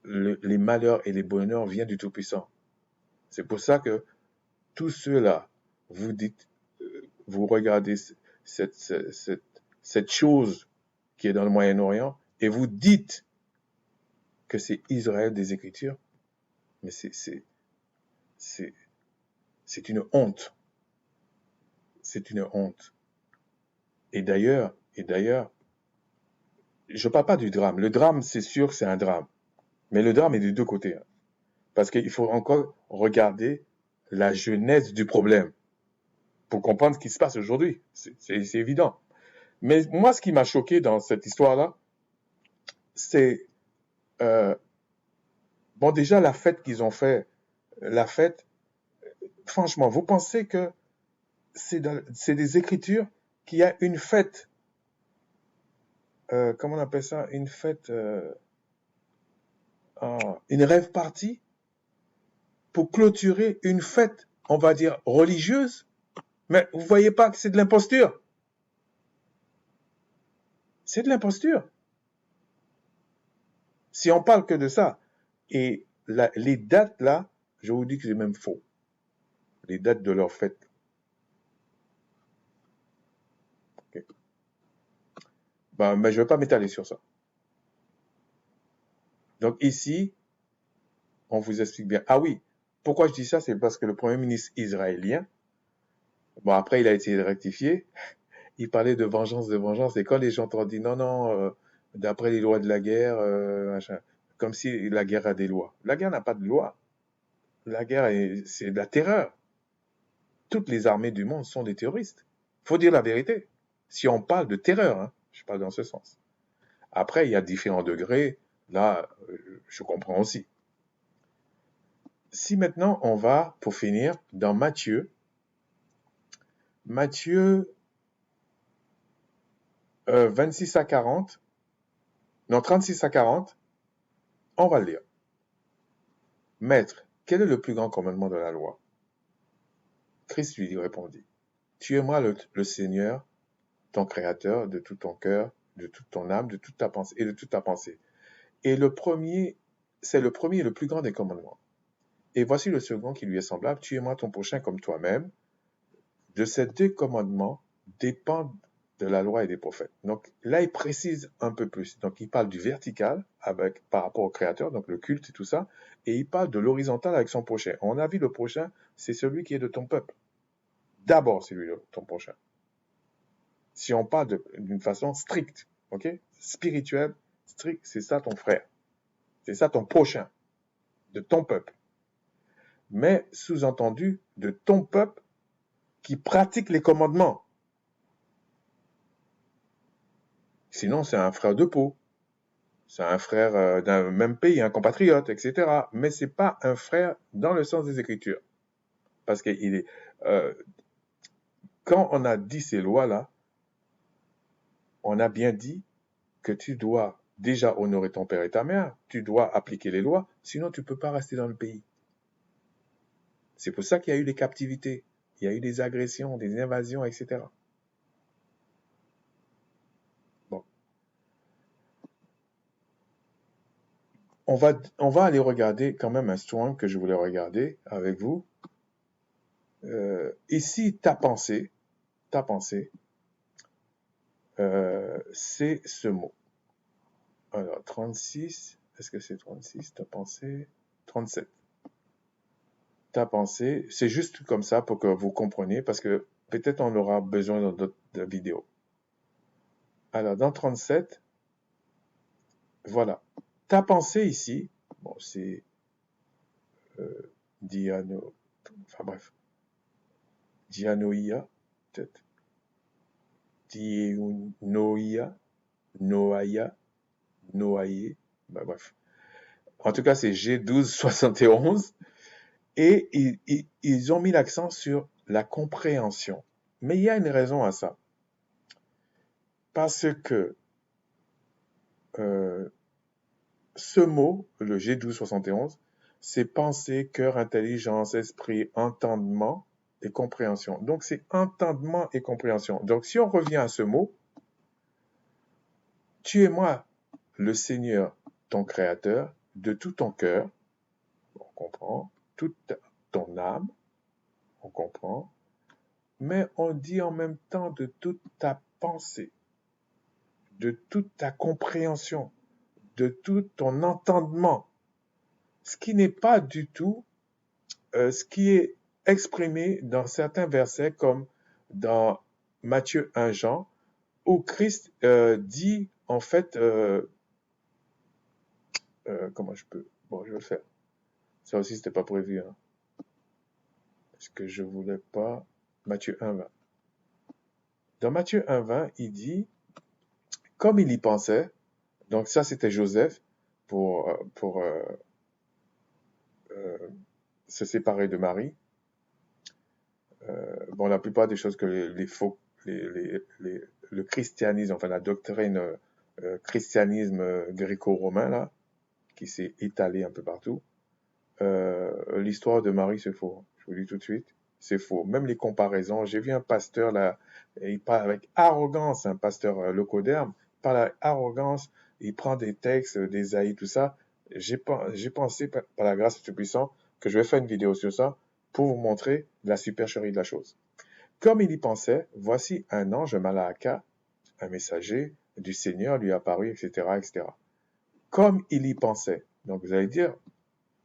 Les malheurs et les bonheurs viennent du Tout-Puissant. C'est pour ça que tous ceux-là, vous dites, vous regardez cette chose qui est dans le Moyen-Orient, et vous dites que c'est Israël des Écritures, mais c'est une honte. C'est une honte. Et d'ailleurs, je ne parle pas du drame. Le drame, c'est sûr, c'est un drame. Mais le drame est des deux côtés. Hein. Parce qu'il faut encore regarder la genèse du problème pour comprendre ce qui se passe aujourd'hui. C'est évident. Mais moi, ce qui m'a choqué dans cette histoire-là, c'est, euh, bon, déjà, la fête qu'ils ont fait, la fête, franchement, vous pensez que c'est des Écritures qu'il y a une fête, comment on appelle ça, une fête, une rêve party pour clôturer une fête, on va dire, religieuse? Mais vous voyez pas que c'est de l'imposture? C'est de l'imposture. Si on parle que de ça, et les dates là, je vous dis que c'est même faux. Les dates de leur fête. Okay. Ben, mais je ne vais pas m'étaler sur ça. Donc ici, on vous explique bien. Ah oui, pourquoi je dis ça? C'est parce que le Premier ministre israélien, bon après il a été rectifié, il parlait de vengeance, et quand les gens t'ont dit non, non, d'après les lois de la guerre, machin, comme si la guerre a des lois. La guerre n'a pas de loi. La guerre, c'est de la terreur. Toutes les armées du monde sont des terroristes. Faut dire la vérité. Si on parle de terreur, hein, je parle dans ce sens. Après, il y a différents degrés. Là, je comprends aussi. Si maintenant on va, pour finir, dans Matthieu 26 à 40, non 36 à 40, on va le lire. Maître, quel est le plus grand commandement de la loi? Christ lui répondit, tu aimeras le Seigneur, ton Créateur, de tout ton cœur, de toute ton âme, de toute ta pensée et de toute ta pensée. Et le premier, c'est le premier et le plus grand des commandements. Et voici le second qui lui est semblable, tu aimeras ton prochain comme toi-même. De ces deux commandements dépendent de la loi et des prophètes. Donc là, il précise un peu plus. Donc il parle du vertical par rapport au Créateur, donc le culte et tout ça, et il parle de l'horizontal avec son prochain. On a vu le prochain, c'est celui qui est de ton peuple. D'abord, c'est lui ton prochain. Si on parle d'une façon stricte, ok, spirituelle, stricte, c'est ça ton frère. C'est ça ton prochain, de ton peuple. Mais sous-entendu, de ton peuple qui pratique les commandements. Sinon, c'est un frère de peau. C'est un frère d'un même pays, un compatriote, etc. Mais c'est pas un frère dans le sens des Écritures. Parce que quand on a dit ces lois-là, on a bien dit que tu dois déjà honorer ton père et ta mère, tu dois appliquer les lois, sinon tu ne peux pas rester dans le pays. C'est pour ça qu'il y a eu des captivités, il y a eu des agressions, des invasions, etc. Bon. On va aller regarder quand même un strong que je voulais regarder avec vous. Ici, ta pensée, c'est ce mot. Alors, 36, est-ce que c'est 36, ta pensée? 37. Ta pensée, c'est juste comme ça pour que vous compreniez, parce que peut-être on aura besoin dans d'autres vidéos. Alors, dans 37, voilà. Ta pensée ici, bon, c'est enfin bref, dianoïa, peut-être. Dianoïa, noaïa, noaïe, ben bref. En tout cas, c'est G1271. Et ils ont mis l'accent sur la compréhension. Mais il y a une raison à ça. Parce que ce mot, le G1271, c'est pensée, cœur, intelligence, esprit, entendement et compréhension. Donc c'est entendement et compréhension. Donc si on revient à ce mot, tu es moi, le Seigneur, ton Créateur, de tout ton cœur, on comprend, toute ton âme, on comprend, mais on dit en même temps de toute ta pensée. de toute ta compréhension, de tout ton entendement, ce qui n'est pas du tout ce qui est exprimé dans certains versets comme dans Matthieu 1 Jean, où Christ dit en fait, comment je peux, bon je vais le faire, ça aussi c'était pas prévu, hein, parce que je voulais pas, Matthieu 1:20. Dans Matthieu 1:20, il dit, comme il y pensait, donc ça c'était Joseph pour euh, se séparer de Marie. Bon, la plupart des choses que le christianisme, enfin la doctrine christianisme gréco-romain là, qui s'est étalé un peu partout, l'histoire de Marie c'est faux. Je vous le dis tout de suite, c'est faux. Même les comparaisons. J'ai vu un pasteur là, il parle avec arrogance, un pasteur locoderme, il parle avec arrogance, il prend des textes d'Ésaïe, tout ça. J'ai pensé par la grâce du puissant que je vais faire une vidéo sur ça pour vous montrer la supercherie de la chose. Comme il y pensait, voici un ange Malaka, un messager du Seigneur lui apparut, etc., etc. Comme il y pensait. Donc vous allez dire,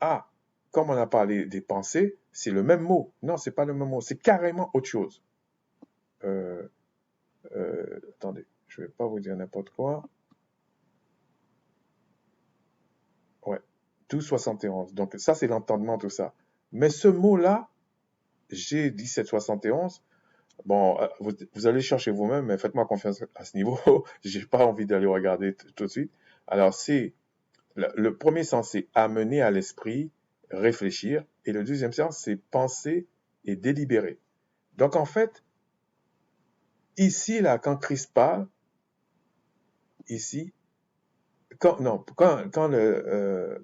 ah, comme on a parlé des pensées, c'est le même mot. Non, c'est pas le même mot, c'est carrément autre chose. Attendez, je vais pas vous dire n'importe quoi. Ouais, 1271. Donc ça, c'est l'entendement, tout ça. Mais ce mot-là, G1771, bon, vous allez chercher vous-même, mais faites-moi confiance à ce niveau. J'ai pas envie d'aller regarder tout de suite. Alors, c'est le premier sens, c'est amener à l'esprit, réfléchir, et le deuxième sens, c'est penser et délibérer. Donc, en fait, ici, là, quand Christ parle, ici, quand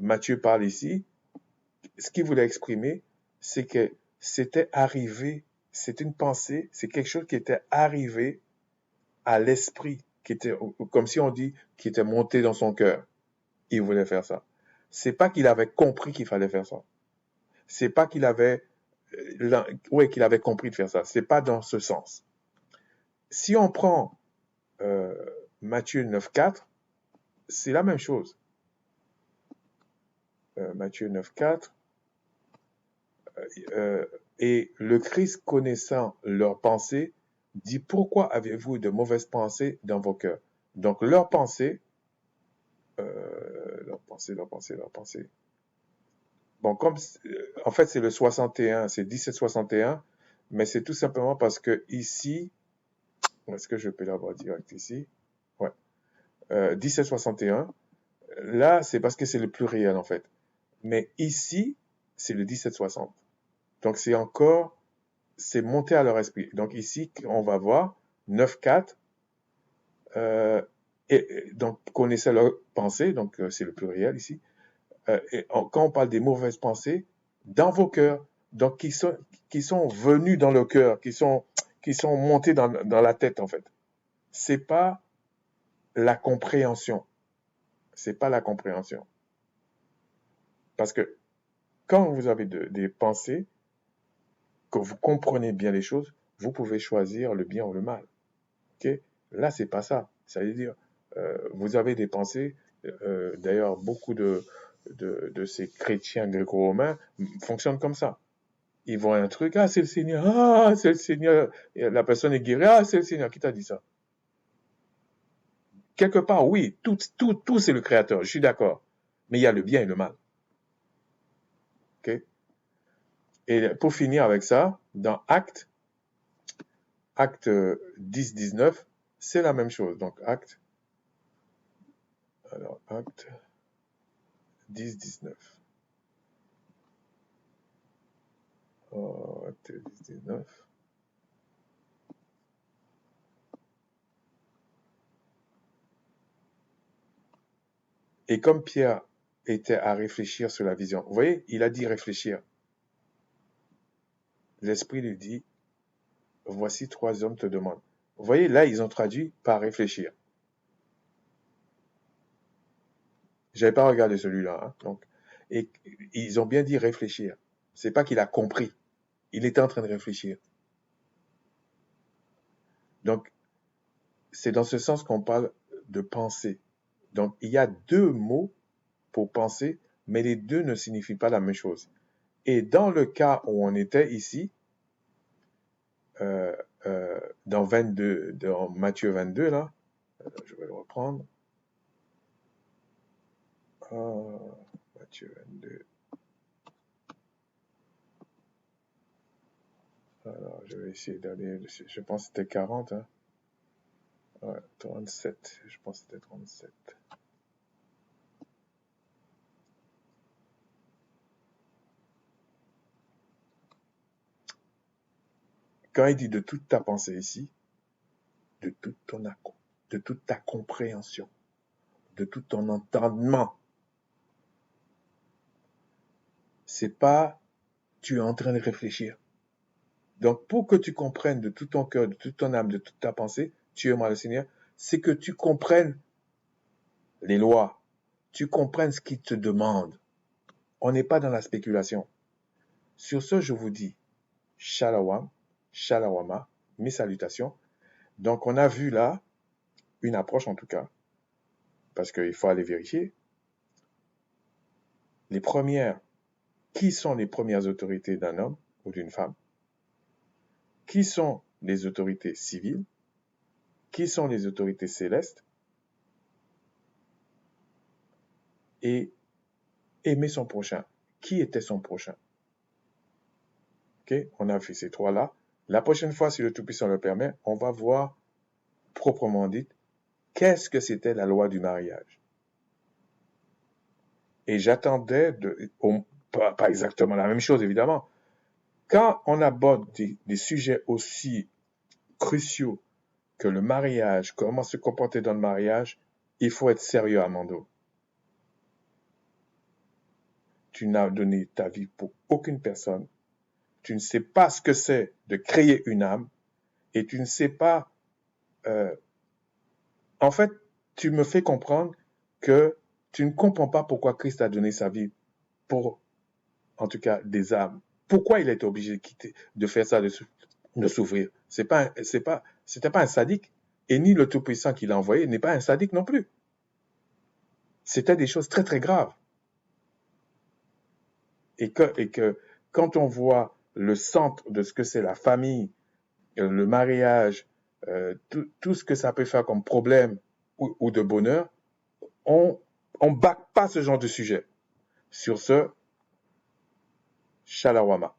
Matthieu parle ici, ce qu'il voulait exprimer, c'est que c'était arrivé, c'est une pensée, c'est quelque chose qui était arrivé à l'esprit, qui était, comme si on dit, qui était monté dans son cœur. Il voulait faire ça. C'est pas qu'il avait compris qu'il fallait faire ça. C'est pas qu'il avait, qu'il avait compris de faire ça. C'est pas dans ce sens. Si on prend Matthieu 9:4, c'est la même chose. Matthieu 9:4, et le Christ connaissant leurs pensées, dit pourquoi avez-vous de mauvaises pensées dans vos cœurs? Donc leurs pensées, leurs pensées. Bon, comme en fait c'est le 61, c'est 1761, mais c'est tout simplement parce que ici, est-ce que je peux l'avoir direct ici? Ouais. 1761, là c'est parce que c'est le pluriel en fait. Mais ici, c'est le 1760. Donc c'est monté à leur esprit. Donc ici, on va voir 9:4, et donc connaissez leur pensée, donc c'est le pluriel ici. Quand on parle des mauvaises pensées, dans vos cœurs, donc qui sont venus dans le cœur, qui sont montés dans la tête en fait. C'est pas la compréhension. C'est pas la compréhension. Parce que quand vous avez des pensées, que vous comprenez bien les choses, vous pouvez choisir le bien ou le mal. Okay? Là, c'est pas ça. Ça veut dire, vous avez des pensées. D'ailleurs, beaucoup de ces chrétiens gréco-romains fonctionnent comme ça. Ils voient un truc, ah, c'est le Seigneur, ah, c'est le Seigneur. Et la personne est guérie, ah, c'est le Seigneur. Qui t'a dit ça? Quelque part, oui, tout c'est le Créateur, je suis d'accord. Mais il y a le bien et le mal. Okay? Et pour finir avec ça, dans Actes 10-19, c'est la même chose. Donc, Actes 10-19. Actes 10-19. Et comme Pierre était à réfléchir sur la vision, vous voyez, il a dit réfléchir. L'Esprit lui dit, voici 3 hommes te demandent. Vous voyez, là, ils ont traduit par réfléchir. J'avais pas regardé celui-là, hein, donc. Et ils ont bien dit réfléchir. C'est pas qu'il a compris. Il était en train de réfléchir. Donc, c'est dans ce sens qu'on parle de penser. Donc, il y a deux mots pour penser, mais les deux ne signifient pas la même chose. Et dans le cas où on était ici, dans Matthieu 22, là, je vais le reprendre. Matthieu 22. Alors, je vais essayer d'aller, je pense que c'était 40, hein. Ouais, 37, je pense que c'était 37. Quand il dit de toute ta pensée ici, de toute ta compréhension, de tout ton entendement, c'est pas tu es en train de réfléchir. Donc, pour que tu comprennes de tout ton cœur, de toute ton âme, de toute ta pensée, tu aimeras le Seigneur, c'est que tu comprennes les lois, tu comprennes ce qu'il te demande. On n'est pas dans la spéculation. Sur ce, je vous dis, Shalom, Shalawama, mes salutations. Donc, on a vu là une approche en tout cas, parce qu'il faut aller vérifier. Les premières, qui sont les premières autorités d'un homme ou d'une femme? Qui sont les autorités civiles? Qui sont les autorités célestes? Et aimer son prochain. Qui était son prochain? Ok, on a fait ces trois-là. La prochaine fois, si le Tout-Puissant le permet, on va voir proprement dit qu'est-ce que c'était la loi du mariage. Et j'attendais, pas exactement la même chose évidemment, quand on aborde des sujets aussi cruciaux que le mariage, comment se comporter dans le mariage, il faut être sérieux, Amando. Tu n'as donné ta vie pour aucune personne. Tu ne sais pas ce que c'est de créer une âme. Et tu ne sais pas... en fait, tu me fais comprendre que tu ne comprends pas pourquoi Christ a donné sa vie pour, en tout cas, des âmes. Pourquoi il est obligé de quitter, de faire ça, de souffrir? C'était pas un sadique. Et ni le Tout-Puissant qui l'a envoyé n'est pas un sadique non plus. C'était des choses très très graves. Et que quand on voit le centre de ce que c'est la famille, le mariage, tout ce que ça peut faire comme problème ou de bonheur, on back pas ce genre de sujet. Sur ce, Shalawama.